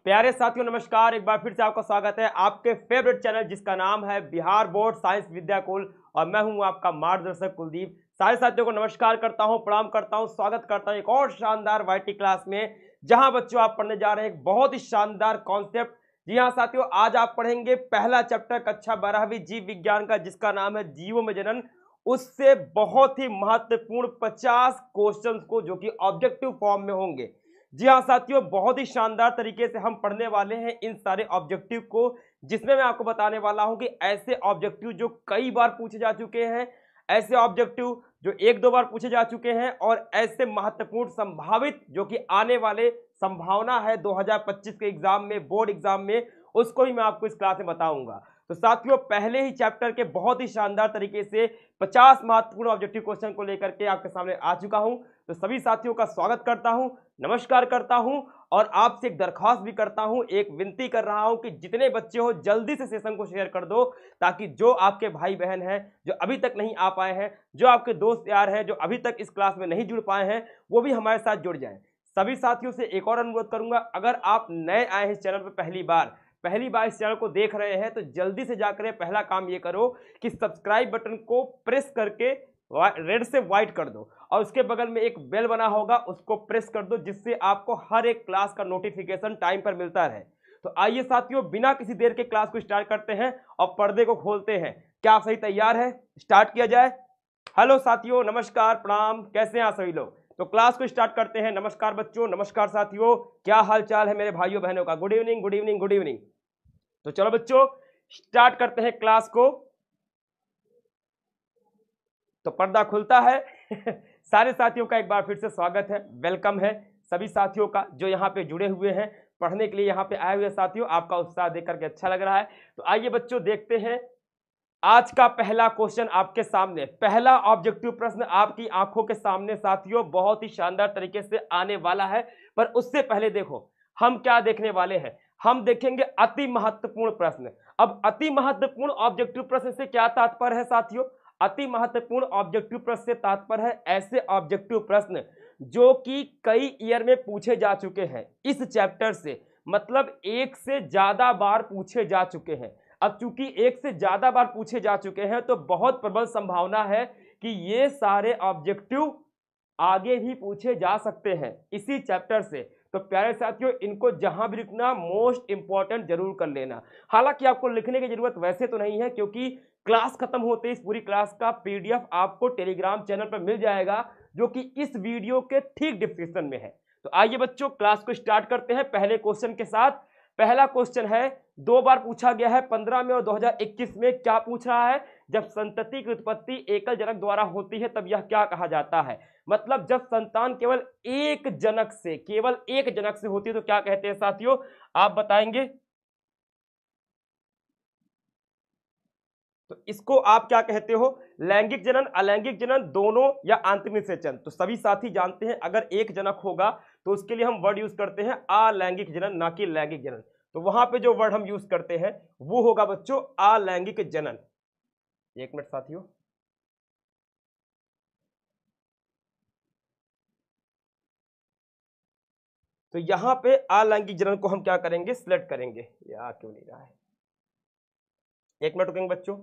प्यारे साथियों नमस्कार। एक बार फिर से आपका स्वागत है आपके फेवरेट चैनल जिसका नाम है बिहार बोर्ड साइंस विद्याकुल और मैं हूं आपका मार्गदर्शक कुलदीप। सारे साथियों को नमस्कार करता हूं, प्रणाम करता हूं, स्वागत करता हूं एक और शानदार वाईटी क्लास में, जहां बच्चों आप पढ़ने जा रहे हैं एक बहुत ही शानदार कॉन्सेप्ट। जी हाँ साथियों, आज आप पढ़ेंगे पहला चैप्टर कक्षा 12वीं जीव विज्ञान का जिसका नाम है जीवों में जनन। उससे बहुत ही महत्वपूर्ण 50 क्वेश्चंस को जो कि ऑब्जेक्टिव फॉर्म में होंगे। जी हाँ साथियों, बहुत ही शानदार तरीके से हम पढ़ने वाले हैं इन सारे ऑब्जेक्टिव को, जिसमें मैं आपको बताने वाला हूं कि ऐसे ऑब्जेक्टिव जो कई बार पूछे जा चुके हैं, ऐसे ऑब्जेक्टिव जो एक दो बार पूछे जा चुके हैं और ऐसे महत्वपूर्ण संभावित जो कि आने वाले संभावना है 2025 के एग्जाम में, बोर्ड एग्जाम में, उसको भी मैं आपको इस क्लास में बताऊंगा। तो साथियों, पहले ही चैप्टर के बहुत ही शानदार तरीके से 50 महत्वपूर्ण ऑब्जेक्टिव क्वेश्चन को लेकर के आपके सामने आ चुका हूं। तो सभी साथियों का स्वागत करता हूं, नमस्कार करता हूं और आपसे एक दरख्वास्त भी करता हूं, एक विनती कर रहा हूं कि जितने बच्चे हो जल्दी से सेशन को शेयर कर दो, ताकि जो आपके भाई बहन हैं जो अभी तक नहीं आ पाए हैं, जो आपके दोस्त यार हैं जो अभी तक इस क्लास में नहीं जुड़ पाए हैं, वो भी हमारे साथ जुड़ जाएं। सभी साथियों से एक और अनुरोध करूंगा, अगर आप नए आए हैं इस चैनल पर पहली बार इस चैनल को देख रहे हैं तो जल्दी से जाकर पहला काम ये करो कि सब्सक्राइब बटन को प्रेस करके रेड से व्हाइट कर दो और उसके बगल में एक बेल बना होगा उसको प्रेस कर दो, जिससे आपको हर एक क्लास का नोटिफिकेशन टाइम पर मिलता रहे। तो आइए साथियों, बिना किसी देर के क्लास को स्टार्ट करते हैं और पर्दे को खोलते हैं। क्या आप सही तैयार है? स्टार्ट किया जाए। हेलो साथियों, नमस्कार, प्रणाम, कैसे हैं आप सभी लोग? तो क्लास को स्टार्ट करते हैं। नमस्कार बच्चों, नमस्कार साथियों, क्या हाल चाल है मेरे भाइयों बहनों का? Good evening, good evening, good evening. तो चलो बच्चों स्टार्ट करते हैं क्लास को। तो पर्दा खुलता है सारे साथियों का एक बार फिर से स्वागत है, वेलकम है सभी साथियों का जो यहाँ पे जुड़े हुए हैं पढ़ने के लिए, यहाँ पे आए हुए साथियों, आपका उत्साह देख करके अच्छा लग रहा है। तो आइए बच्चों देखते हैं आज का पहला क्वेश्चन आपके सामने, पहला ऑब्जेक्टिव प्रश्न आपकी आंखों के सामने साथियों बहुत ही शानदार तरीके से आने वाला है। पर उससे पहले देखो हम क्या देखने वाले हैं, हम देखेंगे अति महत्वपूर्ण प्रश्न। अब अति महत्वपूर्ण ऑब्जेक्टिव प्रश्न से क्या तात्पर्य है साथियों? अति महत्वपूर्ण ऑब्जेक्टिव प्रश्न से तात्पर्य है ऐसे ऑब्जेक्टिव प्रश्न जो कि कई ईयर में पूछे जा चुके हैं इस चैप्टर से, मतलब एक से ज्यादा बार पूछे जा चुके हैं। अब चूंकि एक से ज्यादा बार पूछे जा चुके हैं तो बहुत प्रबल संभावना है कि ये सारे ऑब्जेक्टिव आगे भी पूछे जा सकते हैं इसी चैप्टर से। तो प्यारे साथियों, इनको जहां भी लिखना मोस्ट इंपॉर्टेंट जरूर कर लेना। हालांकि आपको लिखने की जरूरत वैसे तो नहीं है, क्योंकि क्लास खत्म होते इस पूरी क्लास का पीडीएफ आपको टेलीग्राम चैनल पर मिल जाएगा, जो कि इस वीडियो के ठीक डिस्क्रिप्शन में है। तो आइए बच्चों क्लास को स्टार्ट करते हैं पहले क्वेश्चन के साथ। पहला क्वेश्चन है, दो बार पूछा गया है 15 में और 2021 में। क्या पूछ रहा है? जब संतति की उत्पत्ति एकल जनक द्वारा होती है तब यह क्या कहा जाता है? मतलब जब संतान केवल एक जनक से होती है तो क्या कहते हैं साथियों? आप बताएंगे। तो इसको आप क्या कहते हो? लैंगिक जनन, अलैंगिक जनन, दोनों, या आंतरिक निषेचन? तो सभी साथी जानते हैं अगर एक जनक होगा तो उसके लिए हम वर्ड यूज करते हैं अलैंगिक जनन, ना कि लैंगिक जनन। तो वहां पे जो वर्ड हम यूज करते हैं वो होगा बच्चों अलैंगिक जनन। एक मिनट साथियों, तो यहां पे अलैंगिक जनन को हम क्या करेंगे? सिलेक्ट करेंगे। या क्यों नहीं रहा है? एक मिनट रुकेंगे बच्चों।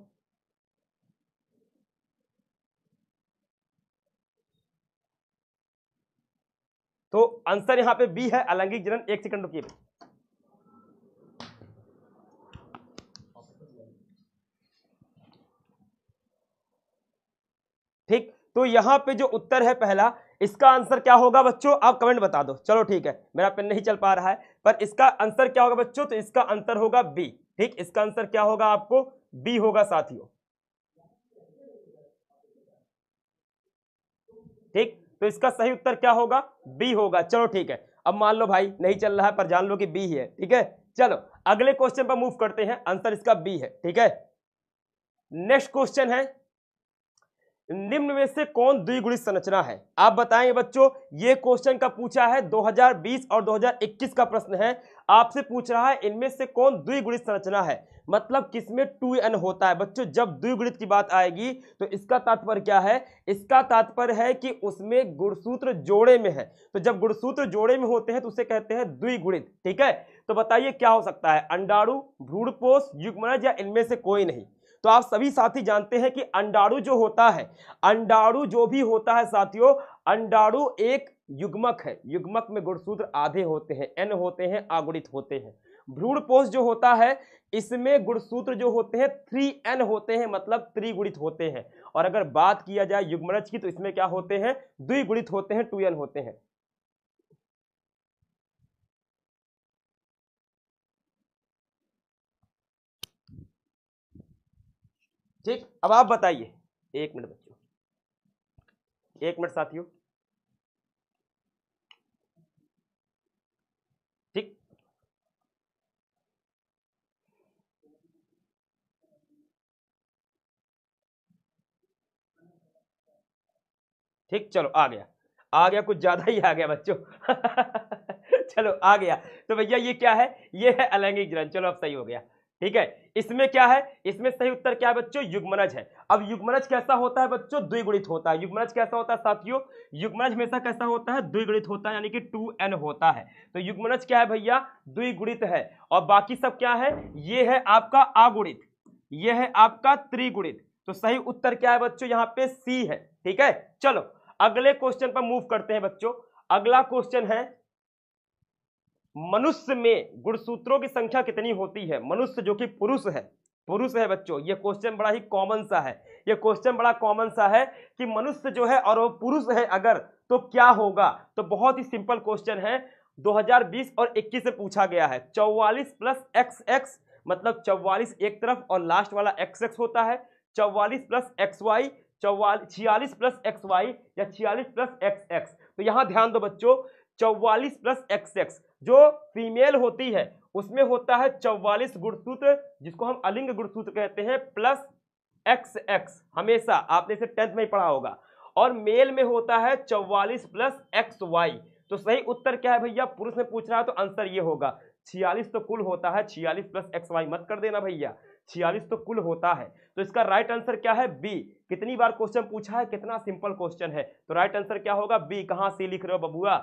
तो आंसर यहां पे बी है, अलैंगिक जनन। एक सेकंड रुकिए। ठीक, तो यहां पे जो उत्तर है पहला, इसका आंसर क्या होगा बच्चों? आप कमेंट बता दो। चलो ठीक है, मेरा पेन नहीं चल पा रहा है, पर इसका आंसर क्या होगा बच्चों? तो इसका आंसर होगा बी। ठीक, इसका आंसर क्या होगा? आपको बी होगा साथियों। ठीक, तो इसका सही उत्तर क्या होगा? बी होगा। चलो ठीक है, अब मान लो भाई नहीं चल रहा है, पर जान लो कि बी ही है। ठीक है, चलो अगले क्वेश्चन पर मूव करते हैं। आंसर इसका बी है। ठीक है, नेक्स्ट क्वेश्चन है, निम्न में से कौन द्विगुणित संरचना है? आप बताएंगे बच्चों। ये क्वेश्चन का पूछा है 2020 और 2021 का प्रश्न है। आपसे पूछ रहा है इनमें से कौन द्विगुणित संरचना है, मतलब किसमें 2n होता है बच्चों। जब द्विगुणित की बात आएगी तो इसका तात्पर्य क्या है, इसका तात्पर्य है कि उसमें गुणसूत्र जोड़े में है। तो जब गुणसूत्र जोड़े में होते हैं तो उसे कहते हैं द्विगुणित। ठीक है, तो बताइए क्या हो सकता है, अंडाणु, भ्रूणपोष, युग्मनज या इनमें से कोई नहीं। तो आप सभी साथी जानते हैं कि अंडाणु जो होता है, अंडाणु जो भी होता है साथियों, अंडाणु एक युग्मक है। युग्मक में गुणसूत्र आधे होते हैं, n होते हैं, अगुणित होते हैं। भ्रूणपोष जो होता है इसमें गुणसूत्र जो होते हैं 3n होते हैं, मतलब त्रिगुणित होते हैं। और अगर बात किया जाए युग्मनज की तो इसमें क्या होते हैं, द्विगुणित होते हैं, 2n होते हैं। ठीक, अब आप बताइए, 1 मिनट बच्चों, 1 मिनट साथियों। ठीक, ठीक, चलो आ गया, आ गया, कुछ ज्यादा ही आ गया बच्चों। चलो आ गया। तो भैया ये क्या है, ये है अलैंगिक जलन। चलो अब सही हो गया। ठीक है, इसमें क्या है, इसमें सही उत्तर क्या है बच्चों, युग्मनज है। अब युग्मनज कैसा होता है बच्चों, द्विगुणित होता है। युग्मनज कैसा होता है साथियों, युग्मनज हमेशा कैसा होता है, द्विगुणित होता है, यानी कि 2n होता है। तो युग्मनज क्या है भैया, द्विगुणित है। और बाकी सब क्या है, ये है आपका अगुणित, ये है आपका त्रिगुणित। तो सही उत्तर क्या है बच्चों, यहाँ पे सी है। ठीक है, चलो अगले क्वेश्चन पर मूव करते हैं बच्चों। अगला क्वेश्चन है, मनुष्य में गुणसूत्रों की संख्या कितनी होती है। मनुष्य जो कि पुरुष है, पुरुष है बच्चों, ये क्वेश्चन बड़ा ही कॉमन सा है। ये क्वेश्चन बड़ा कॉमन सा है कि मनुष्य जो है और वो पुरुष है अगर, तो क्या होगा। तो बहुत ही सिंपल क्वेश्चन है, 2020 और 21 से पूछा गया है। 44 प्लस XX, मतलब 44 एक तरफ और लास्ट वाला XX होता है। 44 प्लस XY, 46 प्लस XY या 46 प्लस XX। तो यहां ध्यान दो बच्चों, 44 प्लस XX जो फीमेल होती है उसमें होता है 44 गुणसूत्र, जिसको हम अलिंग गुणसूत्र कहते हैं, प्लस XX। हमेशा आपने इसे 10th में ही पढ़ा होगा। और मेल में होता है 44 प्लस XY। तो सही उत्तर क्या है भैया, पुरुष में पूछ रहा है तो आंसर ये होगा 46 तो कुल होता है, 46 प्लस XY मत कर देना भैया, 46 तो कुल होता है। तो इसका राइट आंसर क्या है, बी। कितनी बार क्वेश्चन पूछा है, कितना सिंपल क्वेश्चन है। तो राइट आंसर क्या होगा, बी। कहां सी लिख रहे हो बबुआ,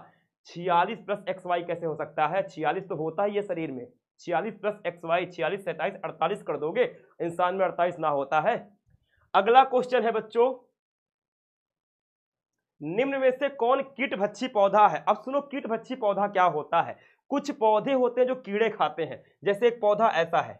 46 प्लस XY कैसे हो सकता है, 46 तो होता ही है शरीर में। 46 प्लस XY, 46, 27, 48 कर दोगे, इंसान में 48 ना होता है। अगला क्वेश्चन है बच्चों, निम्न में से कौन कीटभक्षी पौधा है। अब सुनो, कीटभक्षी पौधा क्या होता है। कुछ पौधे होते हैं जो कीड़े खाते हैं, जैसे एक पौधा ऐसा है,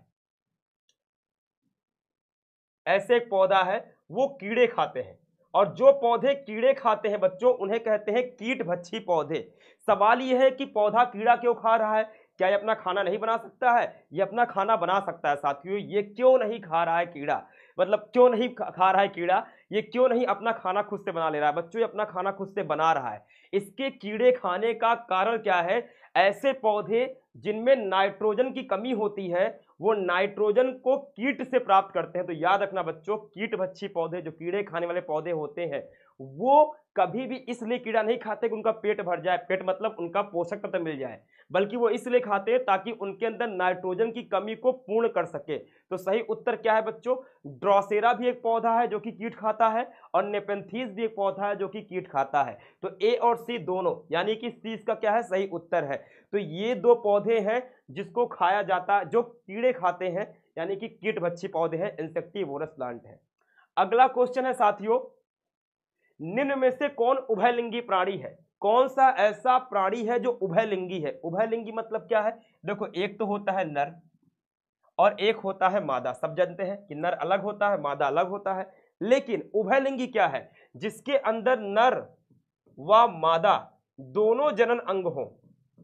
ऐसे एक पौधा है, वो कीड़े खाते हैं। और जो पौधे कीड़े खाते हैं बच्चों, उन्हें कहते हैं कीटभक्षी पौधे। सवाल यह है कि पौधा कीड़ा क्यों खा रहा है, क्या ये अपना खाना नहीं बना सकता है। ये अपना खाना बना सकता है साथियों। ये क्यों नहीं खा रहा है कीड़ा, मतलब क्यों नहीं खा रहा है कीड़ा, ये क्यों नहीं अपना खाना खुद से बना ले रहा है बच्चों, ये अपना खाना खुद से बना रहा है। इसके कीड़े खाने का कारण क्या है, ऐसे पौधे जिनमें नाइट्रोजन की कमी होती है, वो नाइट्रोजन को कीट से प्राप्त करते हैं। तो याद रखना बच्चों, कीटभक्षी पौधे जो कीड़े खाने वाले पौधे होते हैं, वो कभी भी इसलिए कीड़ा नहीं खाते कि उनका पेट भर जाए, पेट मतलब उनका पोषक तत्व मिल जाए, बल्कि वो इसलिए खाते हैं ताकि उनके अंदर नाइट्रोजन की कमी को पूर्ण कर सके। तो सही उत्तर क्या है बच्चों, ड्रोसेरा भी एक पौधा है जो कि कीट खाता है, और नेपेंथीज भी एक पौधा है जो कि कीट खाता है। तो ए और सी दोनों, यानी कि सी इसका क्या है, सही उत्तर है। तो ये दो पौधे हैं जिसको खाया जाता है, जो कीड़े खाते हैं, यानी कि कीटभक्षी पौधे हैं, इंसेक्टिवोरस प्लांट है। अगला क्वेश्चन है साथियों, निम्न में से कौन उभयलिंगी प्राणी है। कौन सा ऐसा प्राणी है जो उभयलिंगी है। उभयलिंगी मतलब क्या है, देखो एक तो होता है नर और एक होता है मादा। सब जानते हैं कि नर अलग होता है, मादा अलग होता है। लेकिन उभयलिंगी क्या है, जिसके अंदर नर व मादा दोनों जनन अंग हो।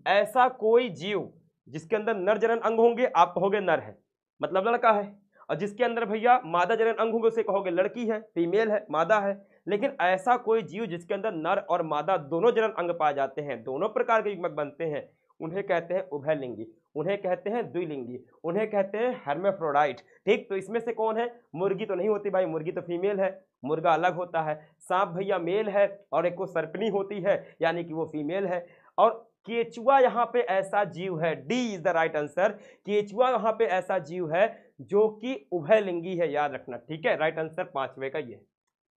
ऐसा कोई जीव जिसके अंदर नर जनन अंग होंगे, आप कहोगे नर है, मतलब लड़का है। और जिसके अंदर भैया मादा जनन अंग होंगे, उसे कहोगे लड़की है, फीमेल है, मादा है। लेकिन ऐसा कोई जीव जिसके अंदर नर और मादा दोनों जनन अंग पाए जाते हैं, दोनों प्रकार के युग्मक बनते हैं, उन्हें कहते हैं उभयलिंगी, उन्हें कहते हैं द्विलिंगी, उन्हें कहते हैं हेर्मेफ्रोडाइट। ठीक, तो इसमें से कौन है, मुर्गी तो नहीं होती भाई, मुर्गी तो फीमेल है, मुर्गा अलग होता है। सांप भैया मेल है, और एक को सर्पनी होती है, यानी कि वो फीमेल है। और केचुआ यहाँ पे ऐसा जीव है, D is the right answer. केचुआ यहाँ पे ऐसा जीव है जो कि उभयलिंगी है, याद रखना, ठीक है। राइट आंसर 5वें का ये।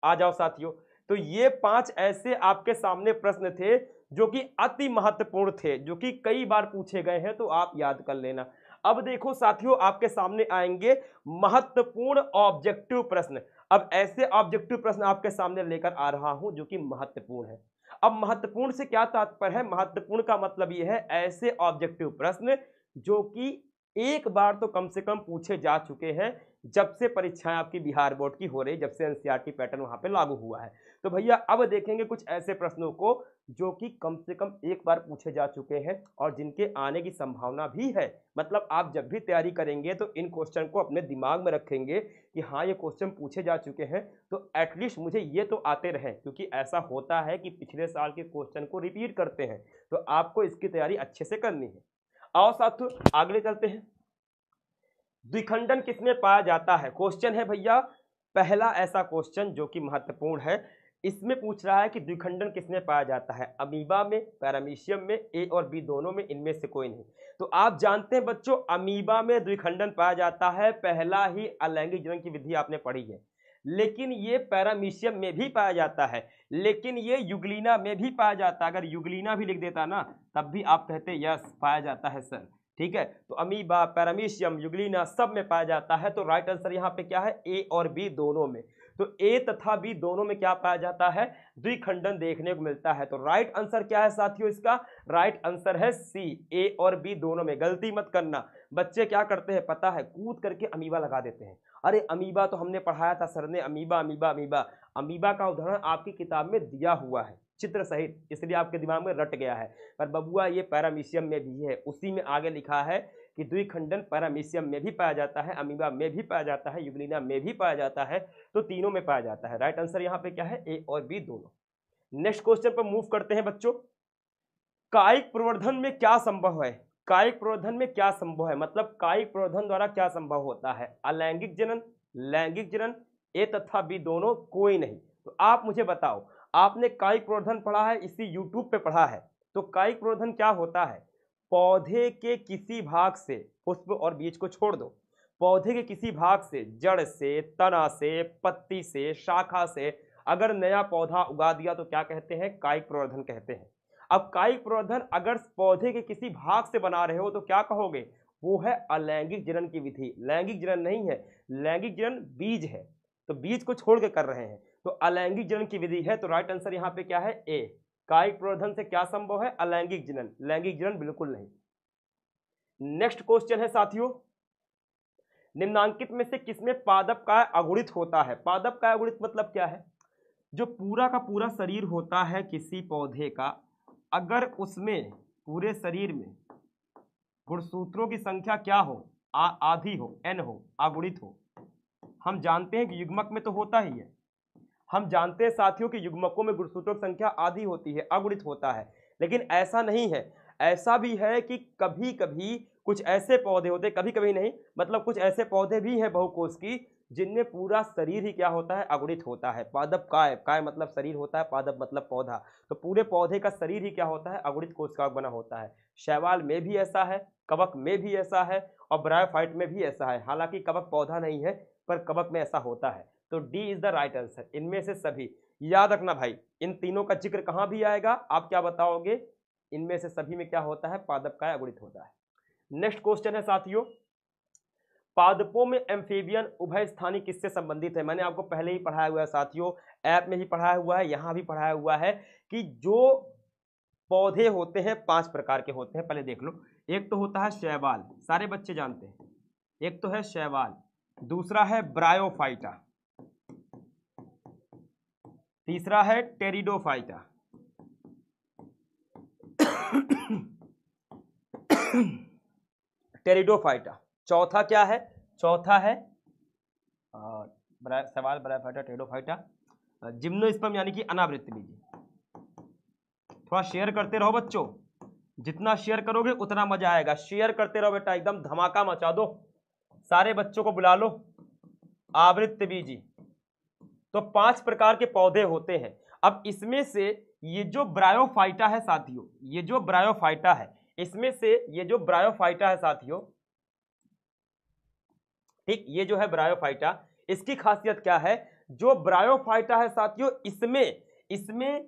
आ जाओ साथियों, तो ये 5 ऐसे आपके सामने प्रश्न थे जो कि अति महत्वपूर्ण थे, जो कि कई बार पूछे गए हैं, तो आप याद कर लेना। अब देखो साथियों, आपके सामने आएंगे महत्वपूर्ण ऑब्जेक्टिव प्रश्न। अब ऐसे ऑब्जेक्टिव प्रश्न आपके सामने लेकर आ रहा हूं जो कि महत्वपूर्ण है। अब महत्वपूर्ण से क्या तात्पर्य है? महत्वपूर्ण का मतलब यह है ऐसे ऑब्जेक्टिव प्रश्न जो कि एक बार तो कम से कम पूछे जा चुके हैं, जब से परीक्षाएं आपकी बिहार बोर्ड की हो रही, जब से एनसीईआरटी पैटर्न वहां पे लागू हुआ है। तो भैया अब देखेंगे कुछ ऐसे प्रश्नों को जो कि कम से कम एक बार पूछे जा चुके हैं और जिनके आने की संभावना भी है। मतलब आप जब भी तैयारी करेंगे तो इन क्वेश्चन को अपने दिमाग में रखेंगे कि हाँ ये क्वेश्चन पूछे जा चुके हैं, तो एटलीस्ट मुझे ये तो आते रहे, क्योंकि ऐसा होता है कि पिछले साल के क्वेश्चन को रिपीट करते हैं, तो आपको इसकी तैयारी अच्छे से करनी है। आओ साथियों आगे चलते हैं। द्विखंडन किसमें पाया जाता है? क्वेश्चन है भैया पहला ऐसा क्वेश्चन जो कि महत्वपूर्ण है। इसमें पूछ रहा है कि द्विखंडन किसमें पाया जाता है? अमीबा में, पैरामीशियम में, ए और बी दोनों में, इनमें से कोई नहीं। तो आप जानते हैं बच्चों, अमीबा में द्विखंडन पाया जाता है, पहला ही अलैंगिक जनन की विधि आपने पढ़ी है। लेकिन ये पैरामीशियम में भी पाया जाता है, लेकिन ये युगलीना में भी पाया जाता है। अगर युगलीना भी लिख देता ना तब भी आप कहते यस पाया जाता है सर, ठीक है। तो अमीबा, पैरामीशियम, युगलीना सब में पाया जाता है। तो राइट आंसर यहाँ पे क्या है? ए और बी दोनों में। तो ए तथा बी दोनों में क्या पाया जाता है? द्विखंडन देखने को मिलता है। तो राइट आंसर क्या है साथियों इसका? राइट आंसर है सी, ए और बी दोनों में। गलती मत करना, बच्चे क्या करते हैं पता है? कूद करके अमीबा लगा देते हैं। अरे अमीबा तो हमने पढ़ाया था सर ने, अमीबा अमीबा अमीबा। अमीबा का उदाहरण आपकी किताब में दिया हुआ है चित्र सहित, इसलिए आपके दिमाग में रट गया है। पर बबुआ ये पैरामीशियम में भी है, उसी में आगे लिखा है कि द्विखंडन पैरामीशियम में भी पाया जाता है, अमीबा में भी पाया जाता है, युगलीना में भी पाया जाता है, तो तीनों में पाया जाता है। राइट आंसर यहाँ पे क्या है? ए और बी दोनों। नेक्स्ट क्वेश्चन पर मूव करते हैं बच्चों। कायिक प्रवर्धन में क्या संभव है? कायिक प्रवर्धन में क्या संभव है, मतलब कायिक प्रवर्धन द्वारा क्या संभव होता है? अलैंगिक जनन, लैंगिक जनन, ए तथा बी दोनों, कोई नहीं। तो आप मुझे बताओ, आपने कायिक प्रवर्धन पढ़ा है, इसी यूट्यूब पे पढ़ा है। तो कायिक प्रवर्धन क्या होता है? पौधे के किसी भाग से, पुष्प और बीज को छोड़ दो, पौधे के किसी भाग से, जड़ से, तना से, पत्ती से, शाखा से अगर नया पौधा उगा दिया तो क्या कहते हैं? कायिक प्रवर्धन कहते हैं। अब कायिक प्रवर्धन अगर पौधे के किसी भाग से बना रहे हो तो क्या कहोगे? वो है अलैंगिक जनन की विधि। लैंगिक जनन नहीं है, लैंगिक जनन बीज है, तो बीज को छोड़ के कर रहे हैं, तो अलैंगिक जनन की विधि है। तो राइट आंसर यहाँ पे क्या है? ए। कायिक प्रवर्धन से क्या संभव है? अलैंगिक जनन, लैंगिक जनन बिल्कुल नहीं। नेक्स्ट क्वेश्चन है साथियों, निम्नांकित में से किसमें पादप काय अगुणित होता है? पादप काय अगुणित मतलब क्या है? जो पूरा का पूरा शरीर होता है किसी पौधे का, अगर उसमें पूरे शरीर में गुणसूत्रों की संख्या क्या हो? आधी हो, एन हो, अगुणित हो। हम जानते हैं कि युग्मक में तो होता ही है, हम जानते हैं साथियों कि युग्मकों में गुणसूत्रों की संख्या आधी होती है, अगुणित होता है। लेकिन ऐसा नहीं है, ऐसा भी है कि कभी कभी कुछ ऐसे पौधे होते, कभी कभी नहीं, मतलब कुछ ऐसे पौधे भी हैं बहुकोश की जिनमें पूरा शरीर ही क्या होता है? अगुणित होता है। पादप काय, काय मतलब शरीर होता है, पादप मतलब पौधा, तो पूरे पौधे का शरीर ही क्या होता है? अगुणित कोशिका बना होता है। शैवाल में भी ऐसा है, कवक में भी ऐसा है और ब्रायोफाइट में भी ऐसा है। हालांकि कवक पौधा नहीं है पर कवक में ऐसा होता है। तो D is the right answer. इनमें से सभी, याद रखना भाई, इन तीनों का जिक्र कहां भी आएगा आप क्या बताओगे? इनमें से सभी में क्या होता है? पादप काय अगुणित होता है। नेक्स्ट क्वेश्चन है साथियों, पादपों में एम्फीबियन उभय स्थानी किससे संबंधित है? मैंने आपको पहले ही पढ़ाया हुआ है साथियों, ऐप में भी पढ़ाया हुआ है, यहां भी पढ़ाया हुआ है कि जो पौधे होते हैं 5 प्रकार के होते हैं। पहले देख लो, एक तो होता है शैवाल, सारे बच्चे जानते हैं, एक तो है शैवाल, दूसरा है ब्रायोफाइटा, तीसरा है टेरिडोफाइटा, टेरिडोफाइटा, चौथा क्या है? चौथा है सवाल ब्रायोफाइटा, टेरिडोफाइटा, जिम्नोस्पर्म यानी कि अनावृत्त बीजी। थोड़ा शेयर करते रहो बच्चों, जितना शेयर करोगे उतना मजा आएगा। शेयर करते रहो बेटा, एकदम धमाका मचा दो, सारे बच्चों को बुला लो। आवृत्त बीजी, तो 5 प्रकार के पौधे होते हैं। अब इसमें से ये जो ब्रायोफाइटा है साथियों, ये जो ब्रायोफाइटा है, इसमें से ये जो ब्रायोफाइटा है साथियों, ठीक, ये जो है ब्रायोफाइटा, इसकी खासियत क्या है, जो ब्रायोफाइटा है साथियों, इसमें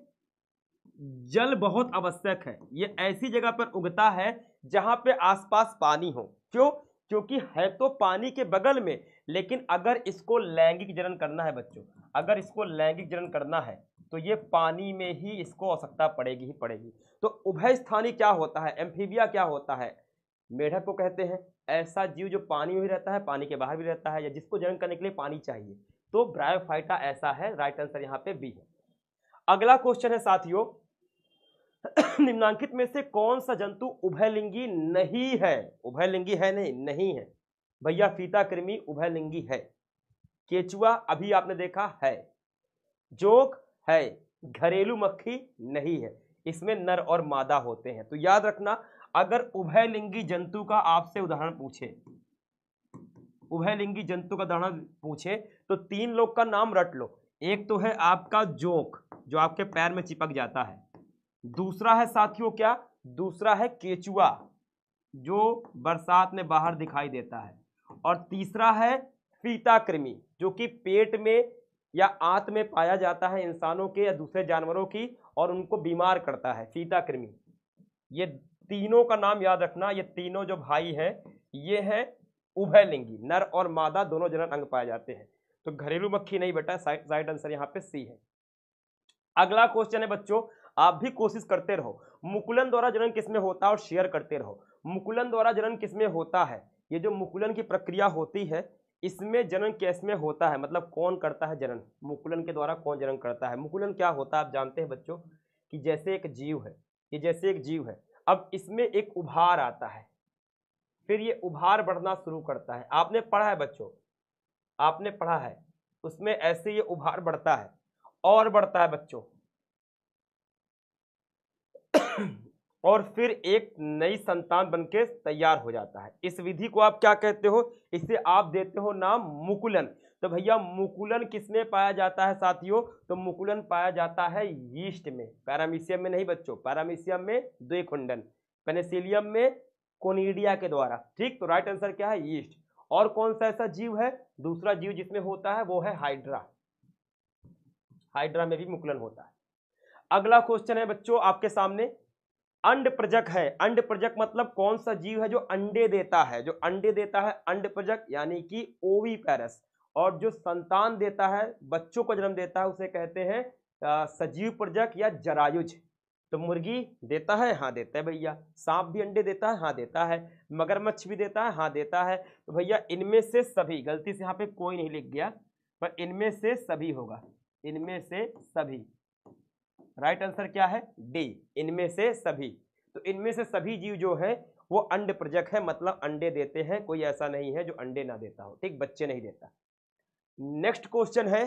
जल बहुत आवश्यक है। ये ऐसी जगह पर उगता है जहां पे आसपास पानी हो। क्यों? क्योंकि है तो पानी के बगल में, लेकिन अगर इसको लैंगिक जनन करना है बच्चों, अगर इसको लैंगिक जनन करना है तो ये पानी में ही इसको आवश्यकता पड़ेगी ही पड़ेगी। तो उभय स्थानी क्या होता है, एम्फीबिया क्या होता है, मेढक को कहते हैं। ऐसा जीव जो पानी में भी रहता है, पानी के बाहर भी रहता है, या जिसको जनन करने के लिए पानी चाहिए, तो ब्रायोफाइटा ऐसा है। राइट आंसर यहाँ पे बी है। अगला क्वेश्चन है साथियों, निम्नांकित में से कौन सा जंतु उभयलिंगी नहीं है? उभयलिंगी है नहीं है भैया। फीता कृमि उभयलिंगी है, केचुआ अभी आपने देखा है, जोक है, घरेलू मक्खी नहीं है। इसमें नर और मादा होते हैं। तो याद रखना, अगर उभयलिंगी जंतु का आपसे उदाहरण पूछे, उभयलिंगी जंतु का उदाहरण पूछे तो 3 लोग का नाम रट लो। एक तो है आपका जोक, जो आपके पैर में चिपक जाता है। दूसरा है साथियों क्या, दूसरा है केचुआ, जो बरसात में बाहर दिखाई देता है। और तीसरा है फीता कृमि, जो कि पेट में या आंत में पाया जाता है इंसानों के या दूसरे जानवरों की, और उनको बीमार करता है, फीता कृमि। ये तीनों का नाम याद रखना। ये तीनों जो भाई हैं ये है उभयलिंगी, नर और मादा दोनों जनन अंग पाए जाते हैं। तो घरेलू मक्खी नहीं बेटा, राइट आंसर यहाँ पे सी है। अगला क्वेश्चन है बच्चों, आप भी कोशिश करते रहो, मुकुलन द्वारा जनन किसमें होता है, और शेयर करते रहो। मुकुलन द्वारा जनन किसमें होता है? ये जो मुकुलन की प्रक्रिया होती है, इसमें जनन किसमें होता है, मतलब कौन करता है जनन, मुकुलन के द्वारा कौन जनन करता है? मुकुलन क्या होता है आप जानते हैं बच्चों, कि जैसे एक जीव है, ये जैसे एक जीव है, अब इसमें एक उभार आता है, फिर ये उभार बढ़ना शुरू करता है। आपने पढ़ा है बच्चों, आपने पढ़ा है, उसमें ऐसे ये उभार बढ़ता है और बढ़ता है बच्चों, और फिर एक नई संतान बनके तैयार हो जाता है। इस विधि को आप क्या कहते हो? इसे आप देते हो नाम मुकुलन। तो भैया मुकुलन किसमें पाया जाता है साथियों? तो मुकुलन पाया जाता है यीस्ट में, पैरामीशियम में नहीं बच्चों, पैरामीशियम में द्विखुंडन, पेनिसिलियम में कोनिडिया के द्वारा। ठीक, तो राइट आंसर क्या है? यीस्ट। और कौन सा ऐसा जीव है, दूसरा जीव जिसमें होता है, वो है हाइड्रा। हाइड्रा में भी मुकुलन होता है। अगला क्वेश्चन है बच्चों आपके सामने, अंड प्रजक है। अंड प्रजक मतलब कौन सा जीव है जो अंडे देता है? जो अंडे देता है अंड प्रजक, यानी कि ओवीपेरस। और जो संतान देता है, बच्चों को जन्म देता है, उसे कहते हैं सजीव प्रजक या जरायुज। तो मुर्गी देता है, हाँ देता है भैया। सांप भी अंडे देता है, हाँ देता है। मगरमच्छ भी देता है, हाँ देता है। तो भैया इनमें से सभी, गलती से यहाँ पे कोई नहीं लिख गया, पर इनमें से सभी होगा, इनमें से सभी। राइट आंसर क्या है? डी, इनमें से सभी। तो इनमें से सभी जीव जो है वो अंड प्रजक है, मतलब अंडे देते हैं, कोई ऐसा नहीं है जो अंडे ना देता हो। ठीक, बच्चे नहीं देता। नेक्स्ट क्वेश्चन है,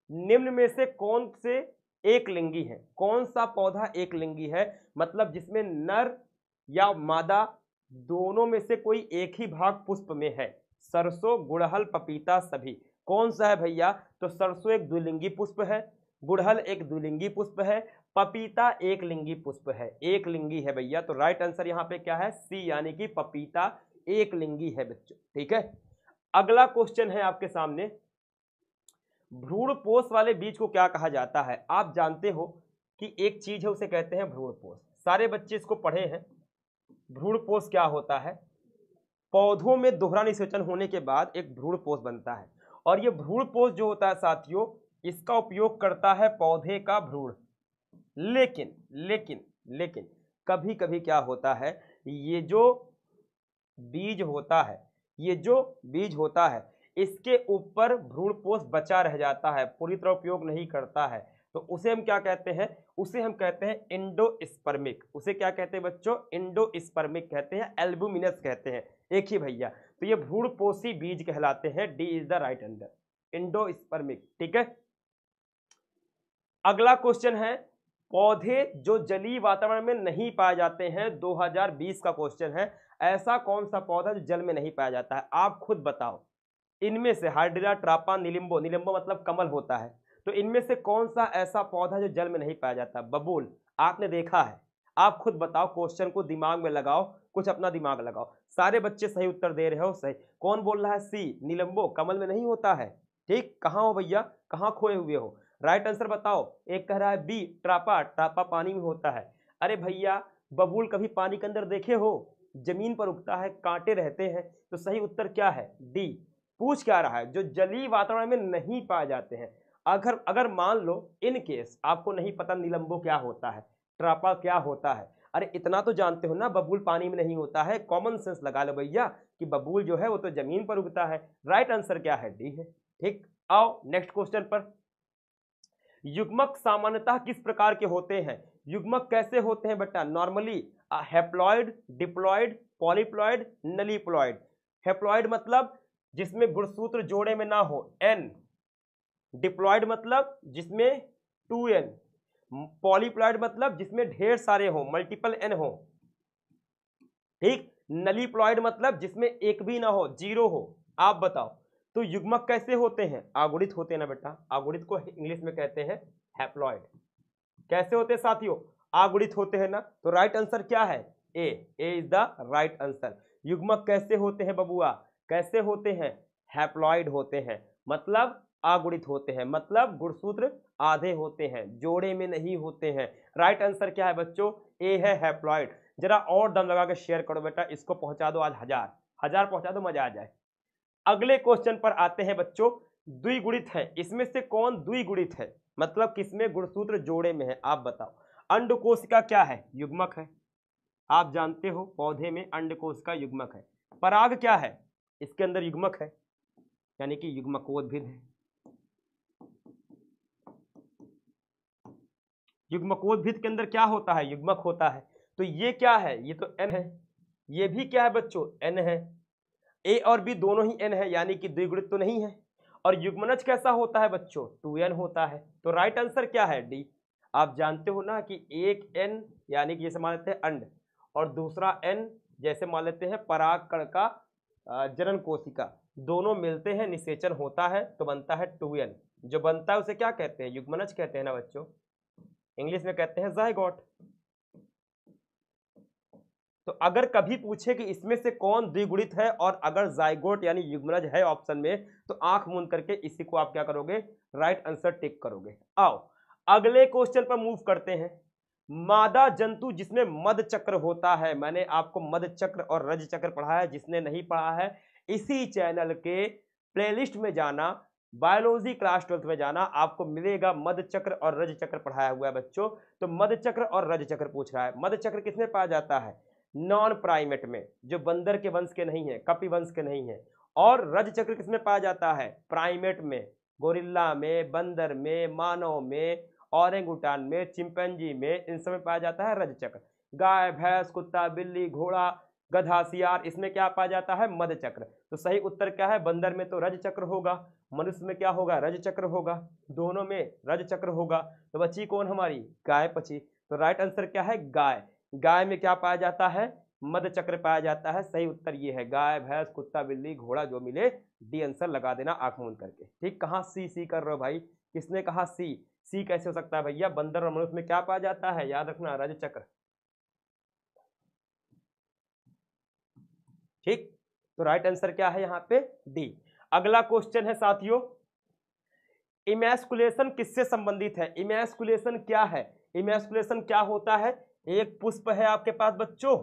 निम्न में से कौन से एक लिंगी है? कौन सा पौधा एक लिंगी है, मतलब जिसमें नर या मादा दोनों में से कोई एक ही भाग पुष्प में है? सरसों, गुड़हल, पपीता, सभी। कौन सा है भैया? तो सरसों एक द्विलिंगी पुष्प है, गुड़हल एक द्विलिंगी पुष्प है, पपीता एक लिंगी पुष्प है, एक लिंगी है भैया। तो राइट आंसर यहाँ पे क्या है? सी, यानी कि पपीता एक लिंगी है बच्चों। ठीक है, अगला क्वेश्चन है आपके सामने, भ्रूणपोष वाले बीज को क्या कहा जाता है? आप जानते हो कि एक चीज है, उसे कहते हैं भ्रूणपोष। सारे बच्चे इसको पढ़े हैं। भ्रूणपोष क्या होता है? पौधों में दोहरा निषेचन होने के बाद एक भ्रूणपोष बनता है, और ये भ्रूणपोष जो होता है साथियों, इसका उपयोग करता है पौधे का भ्रूण। लेकिन लेकिन लेकिन कभी कभी क्या होता है, ये जो बीज होता है, ये जो बीज होता है, इसके ऊपर भ्रूणपोष बचा रह जाता है, पूरी तरह उपयोग नहीं करता है। तो उसे हम क्या कहते हैं? उसे हम कहते हैं इंडोस्पर्मिक। उसे क्या कहते हैं बच्चों? इंडोस्पर्मिक कहते हैं, एल्बुमिनस कहते हैं, एक ही भैया। तो ये भ्रूणपोषी बीज कहलाते हैं। D is the right answer, endospermic. ठीक है, अगला क्वेश्चन है, पौधे जो जलीय वातावरण में नहीं पाए जाते हैं, 2020 का क्वेश्चन है। ऐसा कौन सा पौधा जो जल में नहीं पाया जाता है? आप खुद बताओ। इनमें से हाइड्रा, ट्रापा, निलिम्बो, निलिम्बो मतलब कमल होता है, तो इनमें से कौन सा ऐसा पौधा जो जल में नहीं पाया जाता? बबूल, आपने देखा है, आप खुद बताओ, क्वेश्चन को दिमाग में लगाओ, कुछ अपना दिमाग लगाओ। सारे बच्चे सही उत्तर दे रहे हो, सही। कौन बोल रहा है? सी, निलंबो, कमल में नहीं होता है। ठीक, कहाँ हो भैया, कहाँ खोए हुए हो? राइट आंसर बताओ। एक कह रहा है बी, ट्रापा, ट्रापा पानी में होता है। अरे भैया, बबूल कभी पानी के अंदर देखे हो? जमीन पर उगता है, कांटे रहते हैं। तो सही उत्तर क्या है? डी। पूछ क्या रहा है? जो जलीय वातावरण में नहीं पाए जाते हैं। अगर अगर मान लो इन केस आपको नहीं पता निलंबो क्या होता है, ट्रापा क्या होता है, अरे इतना तो जानते हो ना, बबूल पानी में नहीं होता है। कॉमन सेंस लगा लो भैया कि बबूल जो है वो तो जमीन पर उगता है। राइट आंसर क्या है? डी है। ठीक, आओ नेक्स्ट क्वेश्चन पर। युग्मक सामान्यतः किस प्रकार के होते हैं? युग्मक कैसे होते हैं बेटा? Normally haploid, diploid, polyploid, nulliploid. Haploid मतलब जिसमें गुणसूत्र जोड़े में ना हो, एन। डिप्लॉइड मतलब जिसमें 2n। पॉलीप्लॉइड मतलब जिसमें ढेर सारे हो, मल्टीपल एन हो। ठीक, नलीप्लॉइड मतलब जिसमें एक भी ना हो, जीरो हो। आप बताओ तो युग्मक कैसे होते हैं? अगुणित होते हैं ना बेटा। अगुणित को इंग्लिश में कहते हैं हैप्लॉइड। कैसे होते हैं साथियों? अगुणित होते हैं ना। तो राइट आंसर क्या है? ए। ए इज द राइट आंसर। युग्मक कैसे होते हैं बबुआ? कैसे होते हैं? हैप्लॉइड होते हैं, मतलब अगुणित होते हैं, मतलब गुणसूत्र आधे होते हैं, जोड़े में नहीं होते हैं। राइट आंसर क्या है बच्चों? ए है, हैप्लॉइड। जरा और दम लगा के शेयर करो बेटा, इसको पहुंचा दो आज 1000 1000 पहुंचा दो, मजा आ जाए। अगले क्वेश्चन पर आते हैं बच्चों। द्विगुणित है, इसमें से कौन द्विगुणित है? मतलब किसमें गुणसूत्र जोड़े में है? आप बताओ। अंडकोशिका क्या है? युग्मक है। आप जानते हो पौधे में अंडकोशिका युग्मक है। पराग क्या है? इसके अंदर युग्मक है, यानी कि युग्मकोद्भिद है। युग्मकोद्भिद के अंदर क्या होता है? युग्मक होता है। तो ये क्या है? ये तो एन है। ये भी क्या है बच्चों? एन है। ए और बी दोनों ही एन है, यानी कि द्विगुणित तो नहीं है। और युग्मनज कैसा होता है बच्चों? 2n होता है। तो राइट आंसर क्या है? डी। आप जानते हो ना कि एक n यानी कि जैसे मान लेते हैं अंड, और दूसरा n जैसे मान लेते हैं पराग कण का जनन कोशिका, दोनों मिलते हैं, निषेचन होता है तो बनता है 2n। जो बनता है उसे क्या कहते हैं? युग्मनज कहते हैं ना बच्चों। इंग्लिश में कहते हैं जाइगोट। तो अगर कभी पूछे कि इसमें से कौन द्विगुणित है और अगर जाइगोट यानी युग्मनज है ऑप्शन में, तो आंख मूंद करके इसी को आप क्या करोगे? राइट आंसर टिक करोगे। आओ अगले क्वेश्चन पर मूव करते हैं। मादा जंतु जिसमें मध चक्र होता है, मैंने आपको मध चक्र और रज चक्र पढ़ाया है, जिसने नहीं पढ़ा है इसी चैनल के प्लेलिस्ट में जाना, बायोलॉजी क्लास 12 में जाना, आपको मिलेगा मध चक्र और रज चक्र पढ़ाया हुआ है बच्चों। तो मध चक्र और रज चक्र पूछ रहा है। मध चक्र किसमें पाया जाता है? नॉन प्राइमेट में, जो बंदर के वंश के नहीं है, कपि वंश के नहीं है। और रज चक्र किसमें पाया जाता है? प्राइमेट में, गोरिल्ला में, बंदर में, मानव में, औरंगुटान में, चिंपैंजी में, इन सब में पाया जाता है रज चक्र। गाय, भैंस, कुत्ता, बिल्ली, घोड़ा, गधा, सियार, इसमें क्या पाया जाता है? मध चक्र। तो सही उत्तर क्या है? बंदर में तो रज चक्र होगा, मनुष्य में क्या होगा? रज चक्र होगा, दोनों में रज चक्र होगा। तो बची कौन हमारी? गाय बची। तो राइट आंसर क्या है? गाय। गाय में क्या पाया जाता है? मध चक्र पाया जाता है। सही उत्तर ये है, गाय, भैंस, कुत्ता, बिल्ली, घोड़ा, जो मिले डी आंसर लगा देना आंख मूंद करके। ठीक, कहाँ सी सी कर रहे हो भाई? किसने कहा सी? सी कैसे हो सकता है भैया? बंदर और मनुष्य में क्या पाया जाता है? याद रखना, रज चक्र। ठीक, तो राइट आंसर क्या है यहाँ पे? डी। अगला क्वेश्चन है साथियों, इमैस्कुलेशन किससे संबंधित है? इमैस्कुलेशन क्या है? इमैस्कुलेशन क्या होता है? एक पुष्प है आपके पास बच्चों,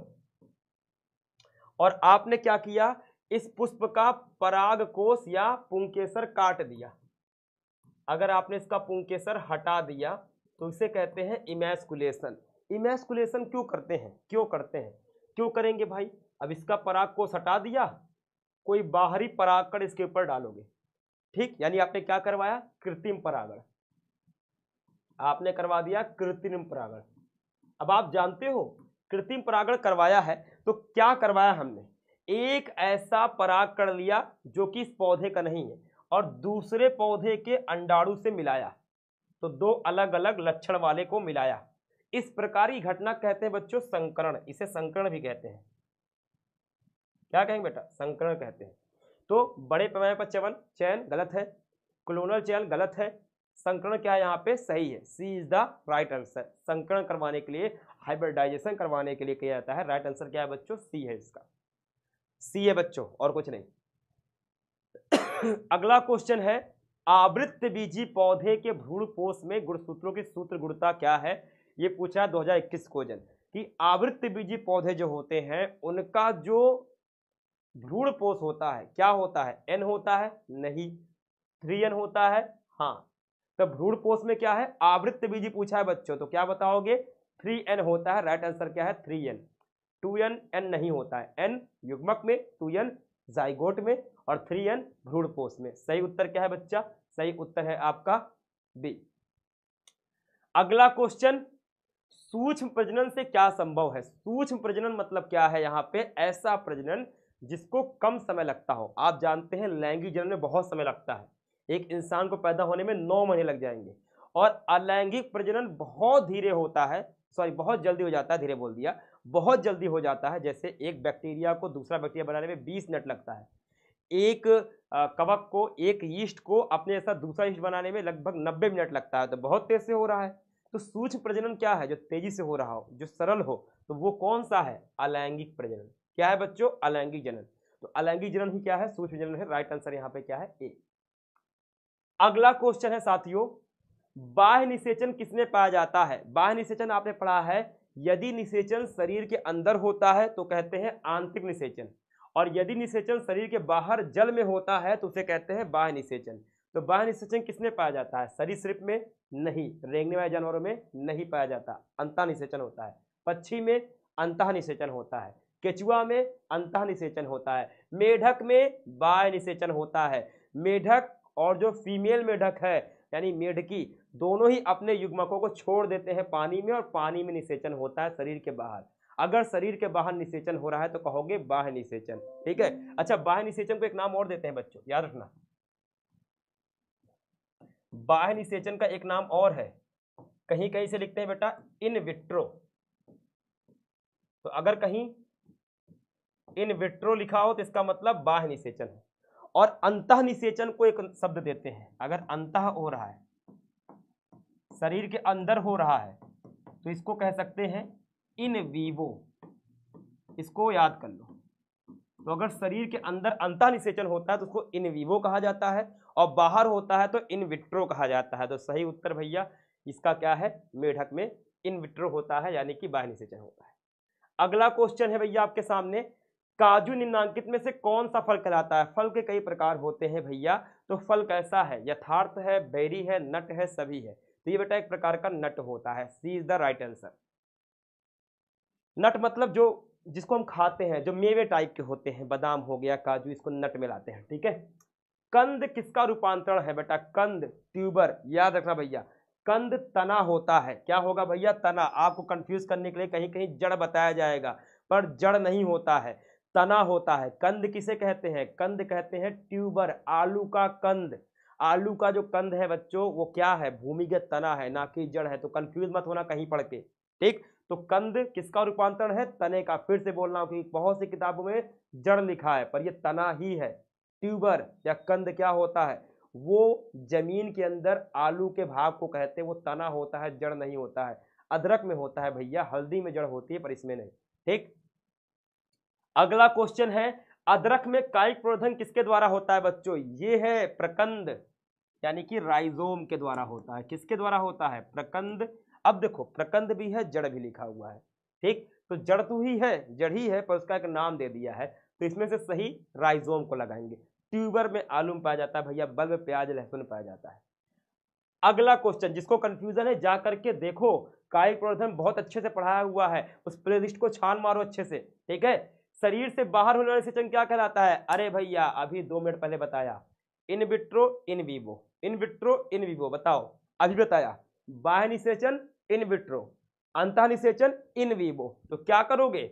और आपने क्या किया? इस पुष्प का परागकोश या पुंकेसर काट दिया। अगर आपने इसका पुंकेसर हटा दिया तो इसे कहते हैं इमैस्कुलेशन। इमैस्कुलेशन क्यों करते हैं? क्यों करते हैं? क्यों करेंगे भाई? अब इसका परागकोश हटा दिया, कोई बाहरी परागकण इसके ऊपर डालोगे। ठीक, यानी आपने क्या करवाया? कृत्रिम परागण। आपने करवा दिया कृत्रिम परागण। अब आप जानते हो कृत्रिम परागण करवाया है तो क्या करवाया हमने? एक ऐसा परागकण लिया जो कि इस पौधे का नहीं है और दूसरे पौधे के अंडाणु से मिलाया, तो दो अलग अलग लक्षण वाले को मिलाया। इस प्रकार की घटना कहते हैं बच्चों संकरण। इसे संकरण भी कहते हैं। क्या कहेंगे बेटा? संकरण कहते हैं। तो बड़े पैमाने पर चयन गलत है, क्लोनल चयन गलत है, संकरण क्या है यहाँ पे सही है, सी इज द राइट आंसर। संकरण करवाने के लिए, हाइब्रिडाइजेशन करवाने के लिए किया जाता है। राइट आंसर क्या है बच्चों, सी है इसका, सी है बच्चों, और कुछ नहीं। अगला क्वेश्चन है, आवृत्तबीजी पौधे के भ्रूणपोष में गुणसूत्रों की सूत्र गुणता क्या है। ये पूछा 2021 क्वेश्चन कि आवृत्तबीजी पौधे जो होते हैं उनका जो भ्रूणपोष होता है क्या होता है, एन होता है नहीं, 3n होता है हाँ। तो भ्रूणपोष में क्या है, आवृत्तबीजी पूछा है बच्चों, तो क्या बताओगे, 3n होता है। राइट आंसर क्या है 3n, 2n n नहीं होता है, n युग्मक में, 2n जाइगोट में और 3n भ्रूणपोष में। सही उत्तर क्या है बच्चा, सही उत्तर है आपका बी। अगला क्वेश्चन, सूक्ष्म प्रजनन से क्या संभव है। सूक्ष्म प्रजनन मतलब क्या है, यहाँ पे ऐसा प्रजनन जिसको कम समय लगता हो। आप जानते हैं लैंगिक जनन में बहुत समय लगता है, एक इंसान को पैदा होने में 9 महीने लग जाएंगे, और अलैंगिक प्रजनन बहुत धीरे होता है, सॉरी बहुत जल्दी हो जाता है, धीरे बोल दिया, बहुत जल्दी हो जाता है। जैसे एक बैक्टीरिया को दूसरा बैक्टीरिया बनाने में 20 मिनट लगता है, एक कवक को, एक यीस्ट को अपने जैसा दूसरा यीस्ट बनाने में लगभग 90 मिनट लगता है, तो बहुत तेज से हो रहा है। तो सूक्ष्म प्रजनन क्या है, जो तेजी से हो रहा हो, जो सरल हो, तो वो कौन सा है, अलैंगिक प्रजनन। क्या है बच्चों, अलैंगिक जनन। तो अलैंगिक जनन ही क्या है, सूक्ष्म जनन है। राइट आंसर यहाँ पे क्या है, ए। अगला क्वेश्चन है साथियों, बाह्य निषेचन किसमें पाया जाता है। बाह्य निषेचन आपने पढ़ा है, यदि निषेचन शरीर के अंदर होता है तो कहते हैं आंतरिक निषेचन, और यदि निषेचन शरीर के बाहर जल में होता है तो उसे कहते हैं बाह्य निषेचन। तो बाह्य निषेचन किसमें पाया जाता है, सरीसृप में नहीं, रेंगने वाले जानवरों में नहीं पाया जाता, अंतः निषेचन होता है। पक्षी में अंतः निषेचन होता है, केचुआ में अंतः निषेचन होता है, मेढक में बाह्य निषेचन होता है। मेढक और जो फीमेल मेढक है यानी मेढकी, दोनों ही अपने युग्मकों को छोड़ देते हैं पानी में, और पानी में निषेचन होता है शरीर के बाहर। अगर शरीर के बाहर निषेचन हो रहा है तो कहोगे बाह्य निषेचन, ठीक है। अच्छा, बाह्य निषेचन को एक नाम और देते हैं बच्चों, याद रखना, बाह्य निषेचन का एक नाम और है, कहीं कहीं से लिखते हैं बेटा इन विट्रो। तो अगर कहीं इन विट्रो लिखा हो तो इसका मतलब बाह्य निषेचन है। और अंतः निषेचन को एक शब्द देते हैं, अगर अंतः हो रहा है, शरीर के अंदर हो रहा है, तो इसको कह सकते हैं इन वीवो, इसको याद कर लो। तो अगर शरीर के अंदर अंतः निषेचन होता है तो उसको इन वीवो कहा जाता है, और बाहर होता है तो इन विट्रो कहा जाता है। तो सही उत्तर भैया इसका क्या है, मेढक में इन विट्रो होता है, यानी कि बाह्य निषेचन होता है। अगला क्वेश्चन है भैया आपके सामने, काजू निम्नांकित में से कौन सा फल कहलाता है। फल के कई प्रकार होते हैं भैया, तो फल कैसा है, यथार्थ है, बेरी है, नट है, सभी है। तो ये बेटा एक प्रकार का नट होता है, सी इज द राइट आंसर। नट मतलब जो जिसको हम खाते हैं, जो मेवे टाइप के होते हैं, बादाम हो गया, काजू, इसको नट में लाते हैं, ठीक है। कंद किसका रूपांतरण है बेटा, कंद ट्यूबर, याद रखना भैया, कंद तना होता है। क्या होगा भैया, तना। आपको कंफ्यूज करने के लिए कहीं कहीं जड़ बताया जाएगा, पर जड़ नहीं होता है, तना होता है। कंद किसे कहते हैं, कंद कहते हैं ट्यूबर, आलू का कंद। आलू का जो कंद है बच्चों वो क्या है, भूमिगत तना है, ना कि जड़ है। तो कंफ्यूज मत होना कहीं पढ़ के, ठीक। तो कंद किसका रूपांतरण है, तने का। फिर से बोलना कि बहुत सी किताबों में जड़ लिखा है, पर यह तना ही है। ट्यूबर या कंद क्या होता है, वो जमीन के अंदर आलू के भाग को कहते हैं, वो तना होता है, जड़ नहीं होता है। अदरक में होता है भैया, हल्दी में जड़ होती है, पर इसमें नहीं, ठीक। अगला क्वेश्चन है, अदरक में कायिक प्रवर्धन किसके द्वारा होता है बच्चों, ये है प्रकंद, यानी कि राइजोम के द्वारा होता है। किसके द्वारा होता है, प्रकंद। अब देखो प्रकंद भी है, जड़ भी लिखा हुआ है, ठीक। तो जड़ तो ही है, जड़ ही है, पर उसका एक नाम दे दिया है, तो इसमें से सही राइजोम को लगाएंगे। ट्यूबर में आलू में पाया जाता है भैया, बल्ब में प्याज लहसुन में पाया जाता है। अगला क्वेश्चन, जिसको कंफ्यूजन है जा करके देखो, कायिक प्रवर्धन बहुत अच्छे से पढ़ाया हुआ है, उस प्लेलिस्ट को छान मारो अच्छे से, ठीक है। शरीर से बाहर होने वाला निषेचन क्या कहलाता है, अरे भैया अभी 2 मिनट पहले बताया, in vitro in vivo, in vitro in vivo, बताओ अभी बताया। बाह्य निषेचन इन विट्रो, अंतः निषेचन इन वीवो, तो क्या करोगे,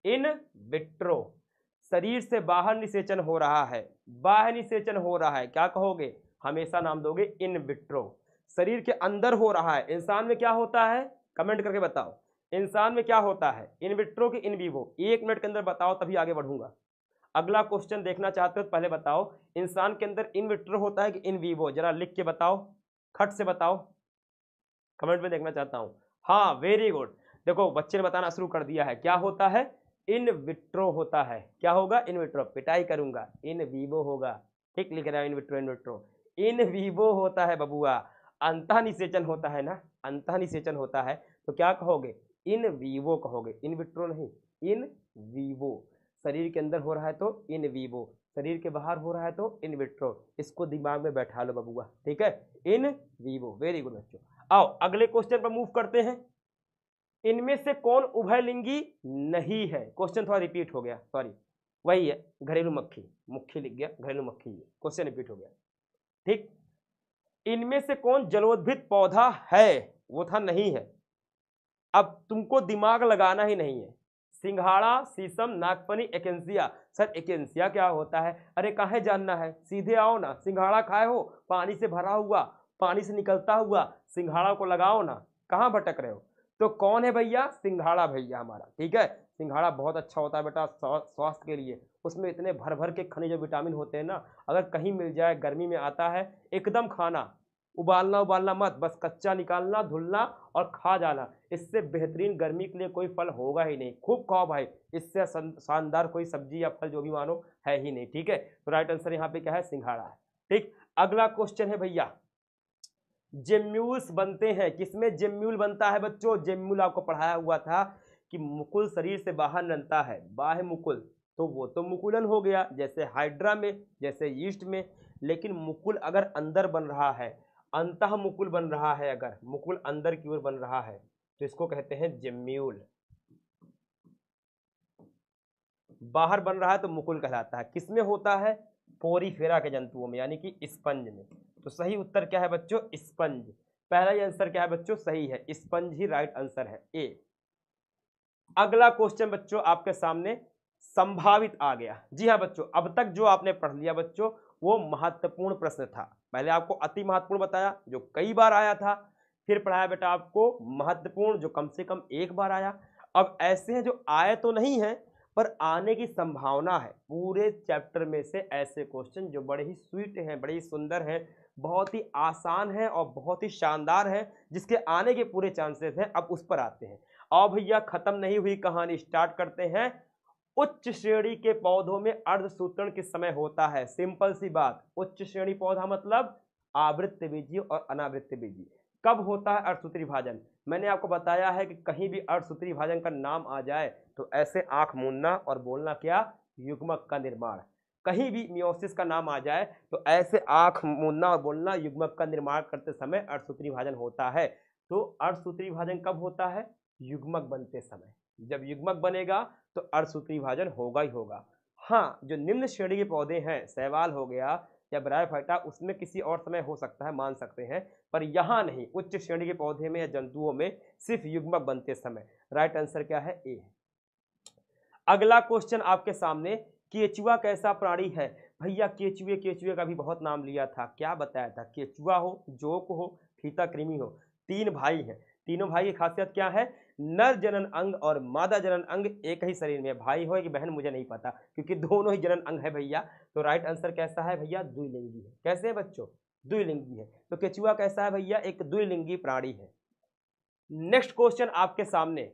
इन विट्रो। शरीर से बाहर निषेचन हो रहा है, बाह्य निषेचन हो रहा है, क्या कहोगे, हमेशा नाम दोगे इन विट्रो। शरीर के अंदर हो रहा है, इंसान में क्या होता है, कमेंट करके बताओ, इंसान में क्या होता है, इन विट्रो की इन वीवो। 1 मिनट के अंदर बताओ, तभी आगे बढ़ूंगा। अगला क्वेश्चन देखना चाहते हो तो पहले बताओ, इंसान के अंदर इन विट्रो होता है कि इन वीवो, जरा लिख के बताओ, खट से बताओ, कमेंट में देखना चाहता हूं। हाँ वेरी गुड, देखो बच्चे ने बताना शुरू कर दिया है। क्या होता है? इन विट्रो होता है। क्या होगा? इन विट्रो, पिटाई करूंगा, इन वीवो होगा। ठीक लिख रहा है, in vitro in vitro, in vivo होता है बबुआ। अंतःनिषेचन होता है ना, अंतःनिषेचन होता है तो क्या कहोगे? इन वीवो कहोगे, इन विट्रो नहीं, इन वीवो। शरीर के अंदर हो रहा है तो इन वीवो, शरीर के बाहर हो रहा है तो इन विट्रो। इसको दिमाग में बैठा लो बबुआ, ठीक है, इन वीवो। वेरी गुड बच्चों। आओ अगले क्वेश्चन पर मूव करते हैं। इनमें से कौन उभयलिंगी नहीं है? क्वेश्चन थोड़ा रिपीट हो गया, सॉरी, वही है, घरेलू मक्खी, मुखी लिख गया, घरेलू मक्खी है, क्वेश्चन रिपीट हो गया। ठीक, इनमें से कौन जलोद्भिद पौधा है? वो था नहीं है। अब तुमको दिमाग लगाना ही नहीं है। सिंघाड़ा, शीशम, नागफनी, एकेंसिया। सर एकेंसिया क्या होता है? अरे काहे जानना है, सीधे आओ ना। सिंघाड़ा खाए हो? पानी से भरा हुआ, पानी से निकलता हुआ सिंघाड़ा को लगाओ ना, कहाँ भटक रहे हो? तो कौन है भैया? सिंघाड़ा भैया हमारा, ठीक है। सिंघाड़ा बहुत अच्छा होता है बेटा स्वास्थ्य के लिए। उसमें इतने भर भर के खनिज और विटामिन होते हैं ना, अगर कहीं मिल जाए, गर्मी में आता है, एकदम खाना, उबालना उबालना मत, बस कच्चा निकालना, धुलना और खा जाना। इससे बेहतरीन गर्मी के लिए कोई फल होगा ही नहीं। खूब खाओ भाई, इससे शानदार कोई सब्जी या फल जो भी मानो है ही नहीं, ठीक है। तो राइट आंसर यहाँ पे क्या है? सिंघाड़ा है। ठीक, अगला क्वेश्चन है भैया, जेम्यूल्स बनते हैं, किसमें जेम्यूल बनता है बच्चों? जेम्यूल आपको पढ़ाया हुआ था कि मुकुल शरीर से बाहर बनता है, बाह्य मुकुल, तो वो तो मुकुलन हो गया, जैसे हाइड्रा में, जैसे यीस्ट में। लेकिन मुकुल अगर अंदर बन रहा है, अंतः मुकुल बन रहा है, अगर मुकुल अंदर की ओर बन रहा है तो इसको कहते हैं जेम्यूल। बाहर बन रहा है तो मुकुल कहलाता है। किसमें होता है? पोरीफेरा के जंतुओं में, यानी कि स्पंज में। तो सही उत्तर क्या है बच्चों? स्पंज। पहला ही आंसर क्या है बच्चों? सही है, स्पंज ही राइट आंसर है, ए। अगला क्वेश्चन बच्चों आपके सामने संभावित आ गया। जी हाँ बच्चों, अब तक जो आपने पढ़ लिया बच्चों वो महत्वपूर्ण प्रश्न था। पहले आपको अति महत्वपूर्ण बताया जो कई बार आया था, फिर पढ़ाया बेटा आपको महत्वपूर्ण जो कम से कम एक बार आया। अब ऐसे हैं जो आए तो नहीं है पर आने की संभावना है। पूरे चैप्टर में से ऐसे क्वेश्चन जो बड़े ही स्वीट हैं, बड़े ही सुंदर हैं, बहुत ही आसान है और बहुत ही शानदार है, जिसके आने के पूरे चांसेस हैं। अब उस पर आते हैं। और भैया खत्म नहीं हुई कहानी, स्टार्ट करते हैं। उच्च श्रेणी के पौधों में अर्धसूत्रण किस समय होता है? सिंपल सी बात, उच्च श्रेणी पौधा मतलब आवृत्त बीजी और अनावृत्त बीजी। कब होता है अर्धसूत्री भाजन? मैंने आपको बताया है कि कहीं भी अर्धसूत्री भाजन का नाम आ जाए तो ऐसे आंख मूंदना और बोलना क्या? युग्मक का निर्माण। कहीं भी मियोसिस का नाम आ जाए तो ऐसे आंख मूंदना और बोलना युग्मक का निर्माण करते समय अर्धसूत्री भाजन होता है। तो अर्धसूत्री भाजन कब होता है? युग्मक बनते समय। जब युग्मक बनेगा तो अर्धसूत्री भाजन होगा ही होगा। हाँ, जो निम्न श्रेणी के पौधे हैं, शैवाल हो गया या ब्रायोफाइटा, उसमें किसी और समय हो सकता है, मान सकते हैं, पर यहाँ नहीं। उच्च श्रेणी के पौधे में या जंतुओं में सिर्फ युग्मक बनते समय। राइट आंसर क्या है? ए। अगला क्वेश्चन आपके सामने, केचुआ कैसा प्राणी है? भैया केचुए केचुए का भी बहुत नाम लिया था, क्या बताया था? केचुआ हो, जोक हो, फीता कृमि हो, तीन भाई हैं। तीनों भाई की खासियत क्या है? नर जनन अंग और मादा जनन अंग एक ही शरीर में। भाई हो कि बहन मुझे नहीं पता, क्योंकि दोनों ही जनन अंग है भैया। तो राइट आंसर कैसा है भैया? द्विलिंगी है। कैसे है बच्चों? द्विलिंगी है। तो केचुआ कैसा है भैया? एक द्विलिंगी प्राणी है। नेक्स्ट क्वेश्चन आपके सामने,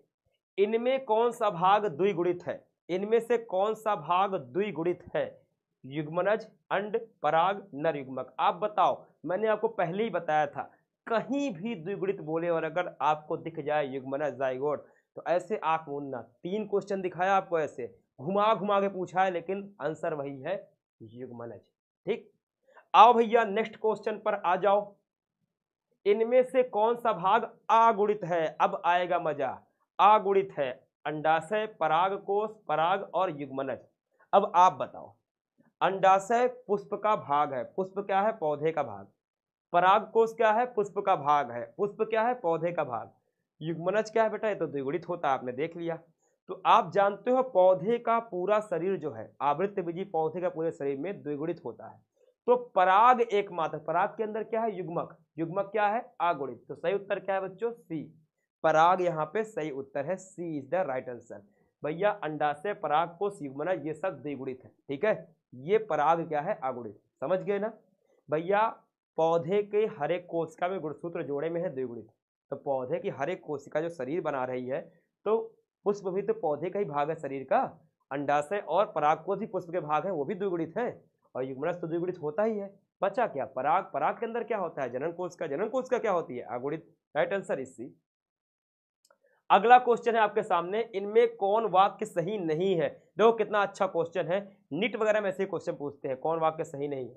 इनमें कौन सा भाग द्विगुणित है? इनमें से कौन सा भाग द्विगुणित है? युग्मनज, अंड, पराग, नर युग्मक। आप बताओ। मैंने आपको पहले ही बताया था, कहीं भी द्विगुणित बोले और अगर आपको दिख जाए युग्मनज, जाइगोट, तो ऐसे आंख मूंदना। तीन क्वेश्चन दिखाया आपको, ऐसे घुमा घुमा के पूछा है, लेकिन आंसर वही है, युग्मनज। ठीक, आओ भैया नेक्स्ट क्वेश्चन पर आ जाओ। इनमें से कौन सा भाग अगुणित है? अब आएगा मजा। अगुणित है अंडाशय, परागकोश, पराग और युग्मनज। अब आप बताओ, अंडाशय पुष्प का भाग है, पुष्प क्या है? पौधे का भाग। परागकोश क्या है? पुष्प का भाग है, पुष्प क्या है? पौधे का भाग। युग्मनज क्या है बेटा? ये तो द्विगुणित होता है, आपने देख लिया। तो आप जानते हो पौधे का पूरा शरीर जो है, आवृत्तबीजी पौधे का पूरे शरीर में द्विगुणित होता है। तो पराग एकमात्र, पराग के अंदर क्या है? युग्मक। युग्मक क्या है? अगुणित। तो सही उत्तर क्या है बच्चों? सी। पराग यहाँ पे सही उत्तर है, सी इज द राइट आंसर। भैया अंडाशय, परागकोश, युग्मनज ये सब द्विगुणित है, ठीक है। ये पराग क्या है? अगुणित। समझ गए ना भैया? पौधे के हर एक कोशिका में गुणसूत्र जोड़े में है द्विगुणित। तो पौधे की हर एक कोशिका जो शरीर बना रही है, तो पुष्प भी तो पौधे का ही भाग है शरीर का। अंडाशय और परागकोश भी पुष्प के भाग है, वो भी द्विगुणित है। और युग्मनज तो द्विगुणित होता ही है। बचा क्या? पराग। पराग के अंदर क्या होता है? जनन कोश का। जनन कोश का क्या होती है? अगुणित। Right answer is C. अगला क्वेश्चन है आपके सामने, इनमें कौन वाक्य सही नहीं है? देखो कितना अच्छा क्वेश्चन है। नीट वगैरह में ऐसे क्वेश्चन पूछते हैं, कौन वाक्य सही नहीं है।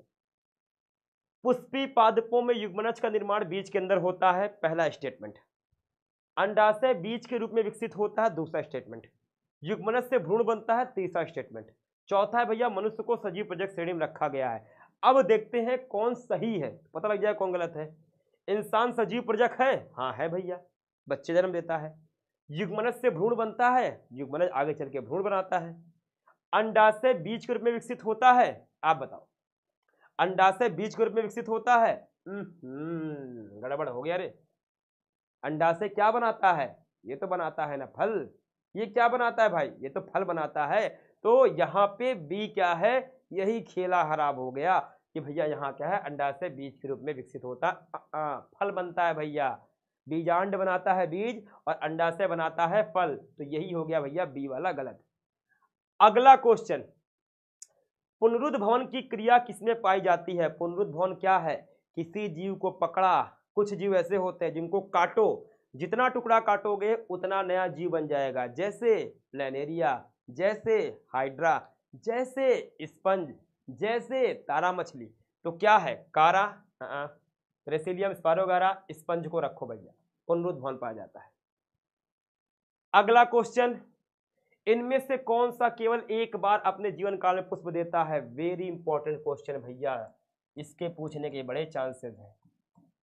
पुष्पी पादपों में युग्मनज का निर्माण बीज के अंदर होता है, पहला स्टेटमेंट। अंडाशय बीज के रूप में विकसित होता है, दूसरा स्टेटमेंट। युग्मनज से भ्रूण बनता है, तीसरा स्टेटमेंट। चौथा है भैया मनुष्य को सजीव प्रजक श्रेणी में रखा गया है। अब देखते हैं कौन सही है, पता लग जाए कौन गलत है। इंसान सजीव प्रजक है? हाँ है भैया, बच्चे जन्म देता है। युग्मनज से भ्रूण बनता है, युग्मनज आगे चल के भ्रूण बनाता है। अंडाशय बीज के रूप में विकसित होता है, आप बताओ। अंडाशय बीज के रूप में विकसित होता है। गड़बड़ हो गया रे। अंडाशय क्या बनाता है? ये तो बनाता है ना फल। ये क्या बनाता है भाई? ये तो फल बनाता है। तो यहाँ पे बी क्या है? यही खेला खराब हो गया कि भैया यहाँ क्या है, अंडाशय बीज के रूप में विकसित होता फल बनता है भैया। बीजांड बनाता है बीज और अंडाशय बनाता है फल, तो यही हो गया भैया बी वाला गलत। अगला क्वेश्चन, पुनरुद्भवन की क्रिया किसमें पाई जाती है? पुनरुद्भवन क्या है? किसी जीव को पकड़ा, कुछ जीव ऐसे होते हैं जिनको काटो, जितना टुकड़ा काटोगे उतना नया जीव बन जाएगा, जैसे प्लेनेरिया, जैसे हाइड्रा, जैसे स्पंज, जैसे तारा मछली। तो क्या है? कारा, रेसिलियम स्पारोगारा, स्पंज को रखो भैया, पुनरुद्भवन पाया जाता है। अगला क्वेश्चन, इनमें से कौन सा केवल एक बार अपने जीवन काल में पुष्प देता है? वेरी इंपॉर्टेंट क्वेश्चन भैया, इसके पूछने के बड़े चांसेस हैं।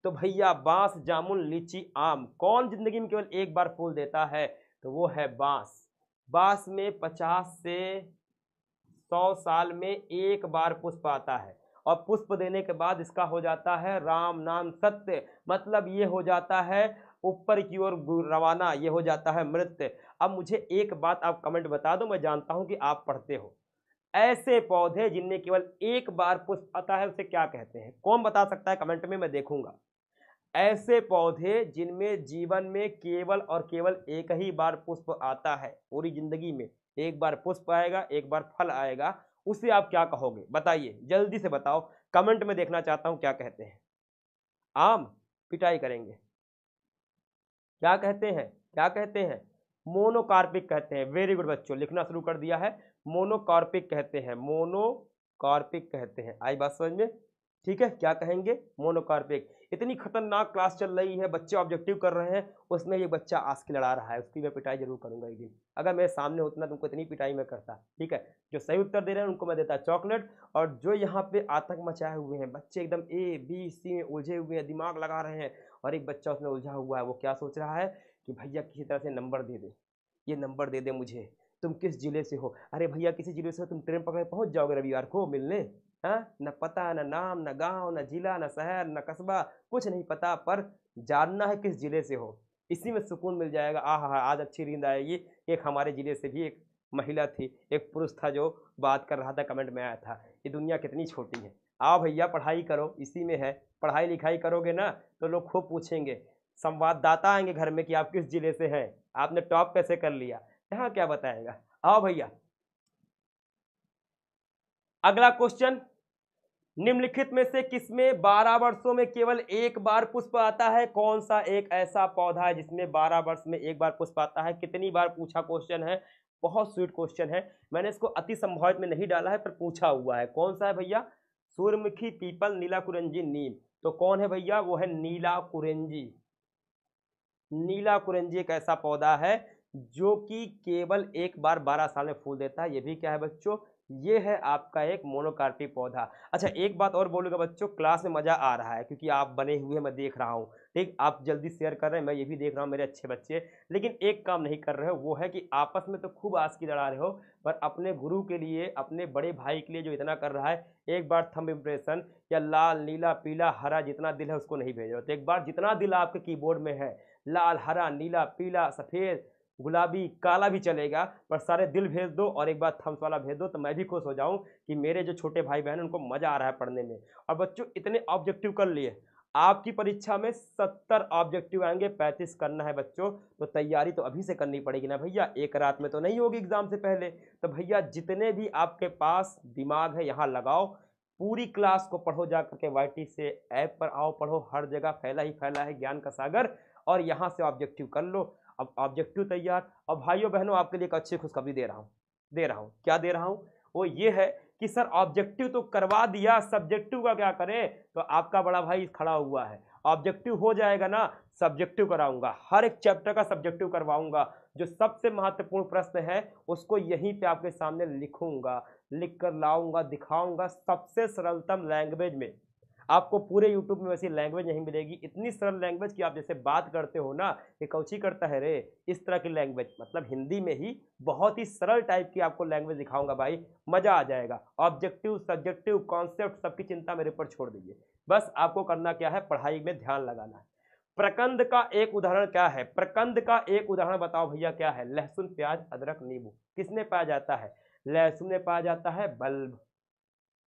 तो भैया बांस, जामुन, लीची, आम, कौन जिंदगी में केवल एक बार फूल देता है? तो वो है बांस। बांस में 50 से 100 साल में एक बार पुष्प आता है, और पुष्प देने के बाद इसका हो जाता है राम नाम सत्य, मतलब ये हो जाता है ऊपर की ओर रवाना, ये हो जाता है मृत्य। अब मुझे एक बात आप कमेंट बता दो, मैं जानता हूं कि आप पढ़ते हो। ऐसे पौधे जिनमें केवल एक बार पुष्प आता है उसे क्या कहते हैं? कौन बता सकता है कमेंट में, मैं देखूंगा। ऐसे पौधे जिनमें जीवन में केवल और केवल एक ही बार पुष्प आता है, पूरी जिंदगी में एक बार पुष्प आएगा, एक बार फल आएगा, उसे आप क्या कहोगे? बताइए, जल्दी से बताओ, कमेंट में देखना चाहता हूं क्या कहते हैं। आम? पिटाई करेंगे। क्या कहते हैं? क्या कहते हैं? मोनोकार्पिक कहते हैं। वेरी गुड बच्चों, लिखना शुरू कर दिया है। मोनोकार्पिक कहते हैं, मोनोकार्पिक कहते हैं। आई बात समझ में? ठीक है, क्या कहेंगे? मोनोकार्पिक। इतनी खतरनाक क्लास चल रही है, बच्चे ऑब्जेक्टिव कर रहे हैं, उसमें ये बच्चा आस्की लड़ा रहा है, उसकी मैं पिटाई जरूर करूंगा एक दिन। अगर मेरे सामने होता ना, तुमको इतनी पिटाई मैं करता। ठीक है, जो सही उत्तर दे रहे हैं उनको मैं देता चॉकलेट, और जो यहाँ पे आतंक मचाए हुए हैं, बच्चे एकदम A B C में उलझे हुए हैं, दिमाग लगा रहे हैं, और एक बच्चा उसमें उलझा हुआ है, वो क्या सोच रहा है कि भैया किसी तरह से नंबर दे दे, ये नंबर दे दे मुझे। तुम किस जिले से हो? अरे भैया किसी जिले से हो, तुम ट्रेन पकड़ पहुंच जाओगे रविवार को मिलने। हाँ, न पता, न नाम, न गांव, न जिला, न शहर, न कस्बा, कुछ नहीं पता, पर जानना है किस जिले से हो। इसी में सुकून मिल जाएगा। आहा, आज अच्छी नींद आएगी। एक हमारे जिले से भी एक महिला थी, एक पुरुष था जो बात कर रहा था, कमेंट में आया था, ये दुनिया कितनी छोटी है। आओ भैया पढ़ाई करो, इसी में है। पढ़ाई लिखाई करोगे ना तो लोग खूब पूछेंगे, संवाददाता आएंगे घर में कि आप किस जिले से हैं, आपने टॉप कैसे कर लिया, यहाँ क्या बताएगा। आओ भैया, अगला क्वेश्चन, निम्नलिखित में से किसमें 12 वर्षों में केवल एक बार पुष्प आता है? कौन सा एक ऐसा पौधा है जिसमें 12 वर्ष में एक बार पुष्प आता है? कितनी बार पूछा क्वेश्चन है, बहुत स्वीट क्वेश्चन है। मैंने इसको अति संभावित में नहीं डाला है, पर पूछा हुआ है। कौन सा है भैया? सूर्यमुखी, पीपल, नीला कुरंजी, नीम। तो कौन है भैया? वो है नीला कुरंजी। नीला कुरंजी एक ऐसा पौधा है जो कि केवल एक बार 12 साल में फूल देता है। ये भी क्या है बच्चों? ये है आपका एक मोनोकार्पिक पौधा। अच्छा, एक बात और बोलूँगा बच्चों, क्लास में मज़ा आ रहा है क्योंकि आप बने हुए हैं, मैं देख रहा हूँ। ठीक, आप जल्दी शेयर कर रहे हैं, मैं ये भी देख रहा हूँ मेरे अच्छे बच्चे। लेकिन एक काम नहीं कर रहे हो, वो है कि आपस में तो खूब आस्की लड़ा रहे हो, पर अपने गुरु के लिए, अपने बड़े भाई के लिए जो इतना कर रहा है, एक बार थंब इम्प्रेशन या लाल, नीला, पीला, हरा, जितना दिल है उसको नहीं भेज रहे हो। तो एक बार जितना दिल आपके कीबोर्ड में है, लाल, हरा, नीला, पीला, सफ़ेद, गुलाबी, काला भी चलेगा, पर सारे दिल भेज दो और एक बार थम्स वाला भेज दो, तो मैं भी खुश हो जाऊं कि मेरे जो छोटे भाई बहन उनको मजा आ रहा है पढ़ने में। और बच्चों इतने ऑब्जेक्टिव कर लिए, आपकी परीक्षा में 70 ऑब्जेक्टिव आएंगे, 35 करना है बच्चों, तो तैयारी तो अभी से करनी पड़ेगी ना भैया, एक रात में तो नहीं होगी एग्जाम से पहले। तो भैया जितने भी आपके पास दिमाग है यहाँ लगाओ, पूरी क्लास को पढ़ो, जा करके वाईटी से ऐप पर आओ, पढ़ो, हर जगह फैला ही फैला है ज्ञान का सागर, और यहाँ से ऑब्जेक्टिव कर लो। अब ऑब्जेक्टिव तैयार। और भाइयों बहनों आपके लिए एक अच्छी खुशखबरी दे रहा हूँ, क्या दे रहा हूँ, वो ये है कि सर ऑब्जेक्टिव तो करवा दिया, सब्जेक्टिव का क्या करें, तो आपका बड़ा भाई खड़ा हुआ है, ऑब्जेक्टिव हो जाएगा ना, सब्जेक्टिव कराऊंगा, हर एक चैप्टर का सब्जेक्टिव करवाऊंगा, जो सबसे महत्वपूर्ण प्रश्न है उसको यहीं पे आपके सामने लिखूंगा, लिख कर लाऊंगा, दिखाऊंगा सबसे सरलतम लैंग्वेज में। आपको पूरे यूट्यूब में वैसी लैंग्वेज नहीं मिलेगी, इतनी सरल लैंग्वेज कि आप जैसे बात करते हो ना, ये कौची करता है रे, इस तरह की लैंग्वेज, मतलब हिंदी में ही बहुत ही सरल टाइप की आपको लैंग्वेज दिखाऊंगा भाई, मजा आ जाएगा। ऑब्जेक्टिव, सब्जेक्टिव, कॉन्सेप्ट सबकी चिंता मेरे ऊपर छोड़ दीजिए, बस आपको करना क्या है, पढ़ाई में ध्यान लगाना है। प्रकंद का एक उदाहरण क्या है, प्रकंद का एक उदाहरण बताओ भैया क्या है, लहसुन, प्याज, अदरक, नींबू, किसमें पाया जाता है, लहसुन में पाया जाता है बल्ब,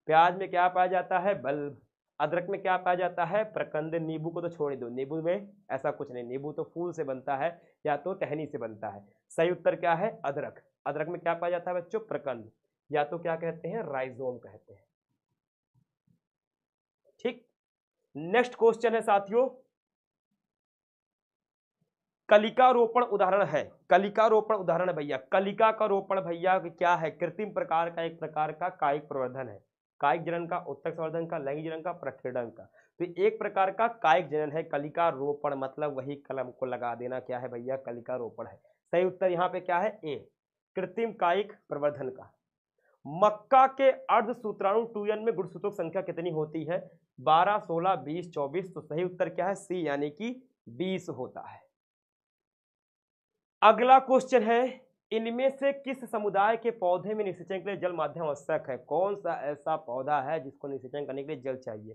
प्याज में क्या पाया जाता है, बल्ब, अदरक में क्या पाया जाता है, प्रकंद, नींबू को तो छोड़ दो, नींबू में ऐसा कुछ नहीं, नींबू तो फूल से बनता है या तो टहनी से बनता है। सही उत्तर क्या है, अदरक, अदरक में क्या पाया जाता है बच्चों, प्रकंद, या तो क्या कहते हैं, राइजोम कहते हैं। ठीक, नेक्स्ट क्वेश्चन है साथियों, कलिका रोपण उदाहरण है, कलिका रोपण उदाहरण है भैया, कलिका का रोपण भैया क्या है, कृत्रिम प्रकार का एक प्रकार का कायिक प्रवर्धन है, कायिक जनन का, उत्तक संवर्धन का, लैंगिक जनन का, प्रकीर्णन का, तो एक प्रकार का कायिक जनन है कलिका रोपण, मतलब वही कलम को लगा देना, क्या है भैया, कलिका रोपण है। सही उत्तर यहाँ पे क्या है, ए, कृत्रिम कायिक प्रवर्धन का। मक्का के अर्ध सूत्राणु 2n में गुणसूत्रों की संख्या कितनी होती है, 12, 16, 20, 24, तो सही उत्तर क्या है, सी यानी कि 20 होता है। अगला क्वेश्चन है, इनमें से किस समुदाय के पौधे में निषेचन के लिए जल माध्यम आवश्यक है, कौन सा ऐसा पौधा है जिसको निषेचन करने के लिए जल चाहिए,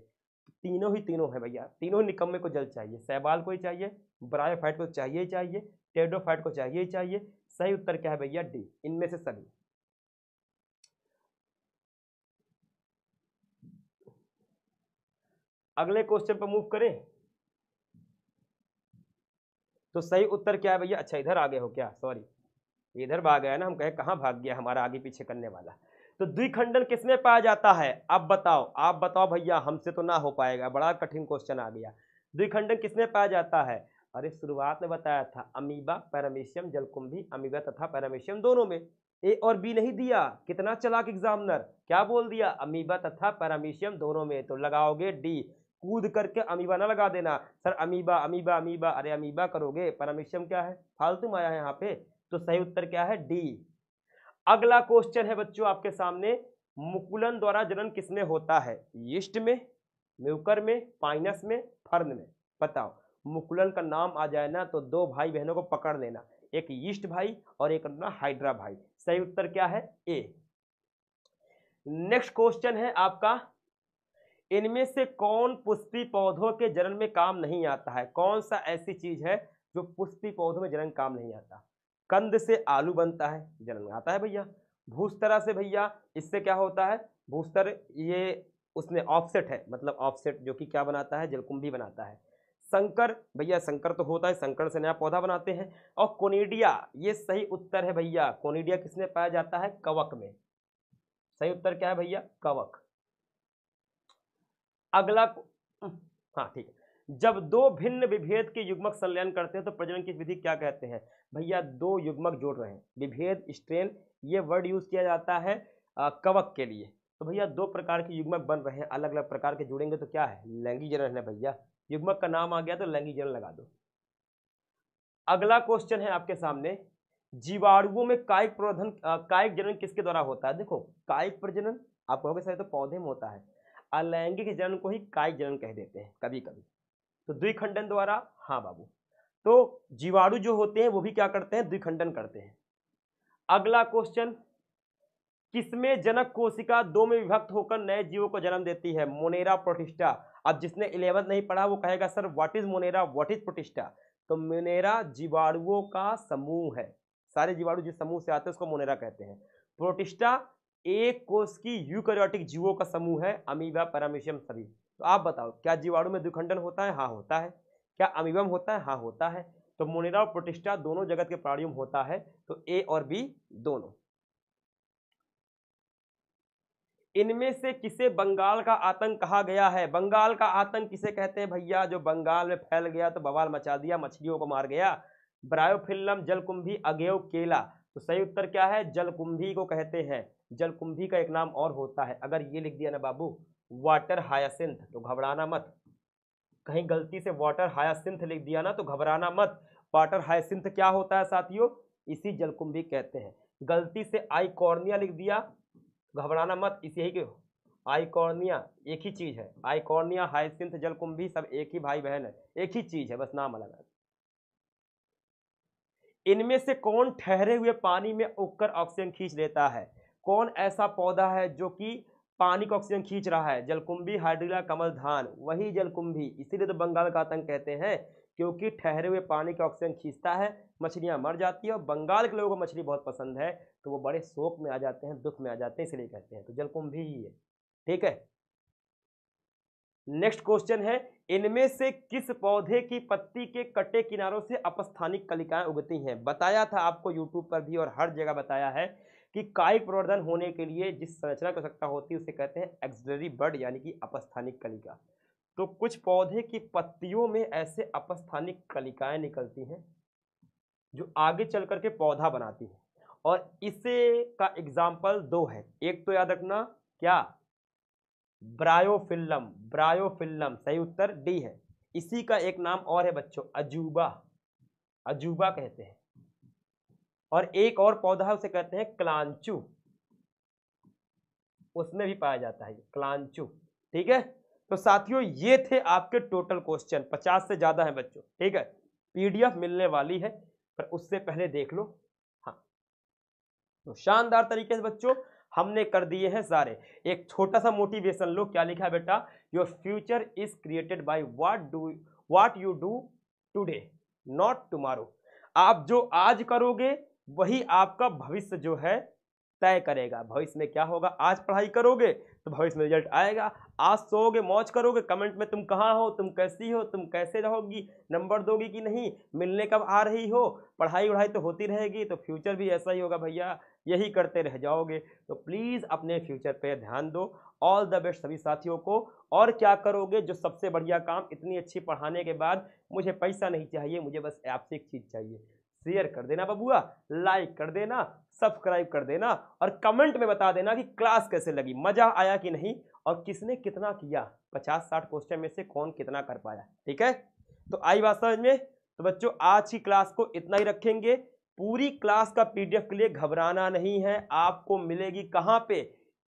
तीनों है भैया, तीनों ही निकम्मे को जल चाहिए, शैवाल को ही चाहिए, ब्रायोफाइट को चाहिए ही चाहिए, टेडोफाइट को चाहिए ही चाहिए। सही उत्तर क्या है भैया, डी, इनमें से सभी। अगले क्वेश्चन पर मूव करें, तो सही उत्तर क्या है भैया, अच्छा इधर आ गए हो क्या, सॉरी इधर भाग गया ना, हम कहे कहाँ भाग गया हमारा आगे पीछे करने वाला। तो द्विखंडन किसमें पाया जाता है, अब बताओ, आप बताओ भैया, हमसे तो ना हो पाएगा, बड़ा कठिन क्वेश्चन आ गया। द्विखंडन किसमें पाया जाता है, अरे शुरुआत में बताया था, अमीबा, पैरामीशियम, जलकुंभी, अमीबा तथा पैरामीशियम दोनों में, ए और बी नहीं दिया, कितना चालाक एग्जामिनर, क्या बोल दिया, अमीबा तथा पैरामीशियम दोनों में, तो लगाओगे डी, कूद करके अमीबा ना लगा देना, सर अमीबा अमीबा अमीबा, अरे अमीबा करोगे, पैरामीशियम क्या है, फालतू में आया है यहाँ पे, तो सही उत्तर क्या है, डी। अगला क्वेश्चन है बच्चों आपके सामने, मुकुलन द्वारा जनन किसमें होता है, यीस्ट में, म्यूकर में, पाइनस में, फर्न में, बताओ। मुकुलन का नाम आ जाए ना तो दो भाई बहनों को पकड़ लेना, एक यीस्ट भाई और एक अपना हाइड्रा भाई। सही उत्तर क्या है, ए। नेक्स्ट क्वेश्चन है आपका, इनमें से कौन पुष्पी पौधों के जनन में काम नहीं आता है, कौन सा ऐसी चीज है जो पुष्पी पौधों में जनन काम नहीं आता, कंद से आलू बनता है, जनन आता है भैया, भूस्तर से भैया, इससे क्या होता है, भूस्तर ये उसमें ऑफसेट है, मतलब ऑफसेट जो कि क्या बनाता है, जलकुंभी बनाता है, संकर भैया, संकर तो होता है, संकर से नया पौधा बनाते हैं, और कोनिडिया, ये सही उत्तर है भैया, कोनिडिया किसमें पाया जाता है, कवक में। सही उत्तर क्या है भैया, कवक। अगला, हाँ ठीक है, जब दो भिन्न विभेद के युग्मक संलयन करते हैं तो प्रजनन की विधि क्या कहते हैं, भैया दो युग्मक जोड़ रहे हैं, विभेद, स्ट्रेन, ये वर्ड यूज किया जाता है कवक के लिए, तो भैया दो प्रकार के युग्मक बन रहे हैं, अलग अलग प्रकार के जुड़ेंगे तो क्या है, लैंगिक जनन है भैया, युग्मक का नाम आ गया तो लैंगिक जनन लगा दो। अगला क्वेश्चन है आपके सामने, जीवाणुओं में कायिक प्रवर्धन, कायिक जनन किसके द्वारा होता है, देखो कायिक प्रजनन आप कहोगे सही तो पौधे में होता है, अलैंगिक जनन को ही कायिक जनन कह देते हैं कभी कभी, तो द्विखंडन द्वारा, हाँ बाबू, तो जीवाणु जो होते हैं वो भी क्या करते हैं, द्विखंडन करते हैं। अगला क्वेश्चन, किसमें जनक कोशिका दो में विभक्त होकर नए जीवों को जन्म देती है, मोनेरा, प्रोटिस्टा। अब जिसने 11th नहीं पढ़ा वो कहेगा sir what is Monera, what is protista, तो मोनेरा जीवाणुओं का समूह है, सारे जीवाणु जिस समूह से आते हैं उसको मोनेरा कहते हैं। प्रोटिस्टा एक कोष की यूकैरियोटिक जीवों का समूह है, अमीबा, पैरामीशियम सभी। तो आप बताओ क्या जीवाणु में द्विखंडन होता है? हाँ होता है। क्या अमीबम होता है? हाँ होता है। तो मोनेरा और प्रोटिस्टा दोनों जगत के प्राणियों में होता है, तो ए और बी दोनों। इनमें से किसे बंगाल का आतंक कहा गया है? बंगाल का आतंक किसे कहते हैं भैया? जो बंगाल में फैल गया तो बवाल मचा दिया, मछलियों को मार गया। ब्रायोफिल्लम, जलकुंभी, अगेव, केला। तो सही उत्तर क्या है? जलकुंभी को कहते हैं। जलकुंभी का एक नाम और होता है, अगर ये लिख दिया ना बाबू वाटर हायासिंथ तो घबराना मत। कहीं गलती से वाटर हायासिंथ लिख दिया ना तो घबराना मत। वाटर हायासिंथ क्या होता है साथियों? इसी जलकुंभी कहते हैं। गलती से आइकॉर्निया लिख दिया, घबराना मत, इसी ही के आइकॉर्निया एक ही चीज है। आइकॉर्निया, हाइसिंथ, जलकुंभी सब एक ही भाई बहन है, एक ही चीज है, बस नाम अलग है। इनमें से कौन ठहरे हुए पानी में उगकर ऑक्सीजन खींच लेता है? कौन ऐसा पौधा है जो कि पानी का ऑक्सीजन खींच रहा है? जलकुंभी, हाइड्रिला, कमल, धान। वही जलकुंभी, इसीलिए तो बंगाल का आतंक कहते हैं, क्योंकि ठहरे हुए पानी का ऑक्सीजन खींचता है, मछलियां मर जाती है। और बंगाल के लोगों को मछली बहुत पसंद है, तो वो बड़े शोक में आ जाते हैं, दुख में आ जाते हैं, इसलिए कहते हैं। तो जलकुंभी ही है, ठीक है। नेक्स्ट क्वेश्चन है, इनमें से किस पौधे की पत्ती के कटे किनारों से अपस्थानिक कलिकाएं उगती हैं? बताया था आपको यूट्यूब पर भी और हर जगह बताया है कि कायिक प्रवर्धन होने के लिए जिस संरचना की आवश्यकता होती है उसे कहते हैं एक्सिलरी बड, यानी कि अपस्थानिक कलिका। तो कुछ पौधे की पत्तियों में ऐसे अपस्थानिक कलिकाएं निकलती हैं जो आगे चल करके पौधा बनाती हैं, और इसे का एग्जाम्पल दो है। एक तो याद रखना क्या, ब्रायोफिल्लम। ब्रायोफिल्लम सही उत्तर डी है। इसी का एक नाम और है बच्चों, अजूबा। अजूबा कहते हैं। और एक और पौधा है उसे कहते हैं क्लांचू, उसमें भी पाया जाता है क्लांचू, ठीक है। तो साथियों ये थे आपके टोटल क्वेश्चन, 50 से ज्यादा है बच्चों, ठीक है। पीडीएफ मिलने वाली है, पर उससे पहले देख लो। हाँ, तो शानदार तरीके से बच्चों हमने कर दिए हैं सारे। एक छोटा सा मोटिवेशन लो, क्या लिखा है बेटा? Your future is created by what you do today, not tomorrow. आप जो आज करोगे वही आपका भविष्य जो है तय करेगा। भविष्य में क्या होगा? आज पढ़ाई करोगे तो भविष्य में रिजल्ट आएगा। आज सोओगे, मौज करोगे, कमेंट में तुम कहाँ हो, तुम कैसी हो, तुम कैसे रहोगी, नंबर दोगी कि नहीं, मिलने कब आ रही हो, पढ़ाई वढ़ाई तो होती रहेगी, तो फ्यूचर भी ऐसा ही होगा भैया, यही करते रह जाओगे। तो प्लीज अपने फ्यूचर पे ध्यान दो। ऑल द बेस्ट सभी साथियों को। और क्या करोगे, जो सबसे बढ़िया काम, इतनी अच्छी पढ़ाने के बाद मुझे पैसा नहीं चाहिए, मुझे बस आपसे एक चीज चाहिए, शेयर कर देना बबुआ, लाइक कर देना, सब्सक्राइब कर देना, और कमेंट में बता देना कि क्लास कैसे लगी, मजा आया कि नहीं, और किसने कितना किया, 50-60 क्वेश्चन में से कौन कितना कर पाया, ठीक है। तो आई बात समझ में? तो बच्चों आज की क्लास को इतना ही रखेंगे। पूरी क्लास का पीडीएफ के लिए घबराना नहीं है, आपको मिलेगी कहां पे?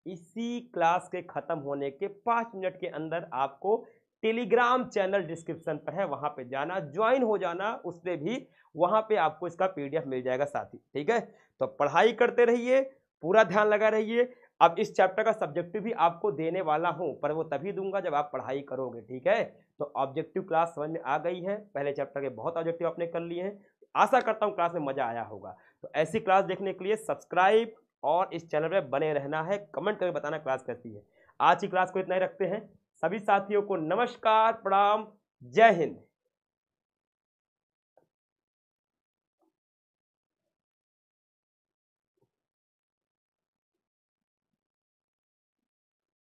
इसी क्लास के खत्म होने के 5 मिनट के अंदर आपको टेलीग्राम चैनल डिस्क्रिप्शन पर है, वहां पे जाना, ज्वाइन हो जाना, उससे भी वहां पे आपको इसका पीडीएफ मिल जाएगा साथी, ठीक है। तो पढ़ाई करते रहिए, पूरा ध्यान लगा रहिए। अब इस चैप्टर का सब्जेक्टिव भी आपको देने वाला हूं, पर वो तभी दूंगा जब आप पढ़ाई करोगे, ठीक है। तो ऑब्जेक्टिव क्लास समझ में आ गई है, पहले चैप्टर के बहुत ऑब्जेक्टिव आपने कर लिए हैं, आशा करता हूं क्लास में मजा आया होगा। तो ऐसी क्लास देखने के लिए सब्सक्राइब और इस चैनल पर बने रहना है, कमेंट करके बताना क्लास कैसी है। आज की क्लास को इतना ही रखते हैं। सभी साथियों को नमस्कार, प्रणाम, जय हिंद।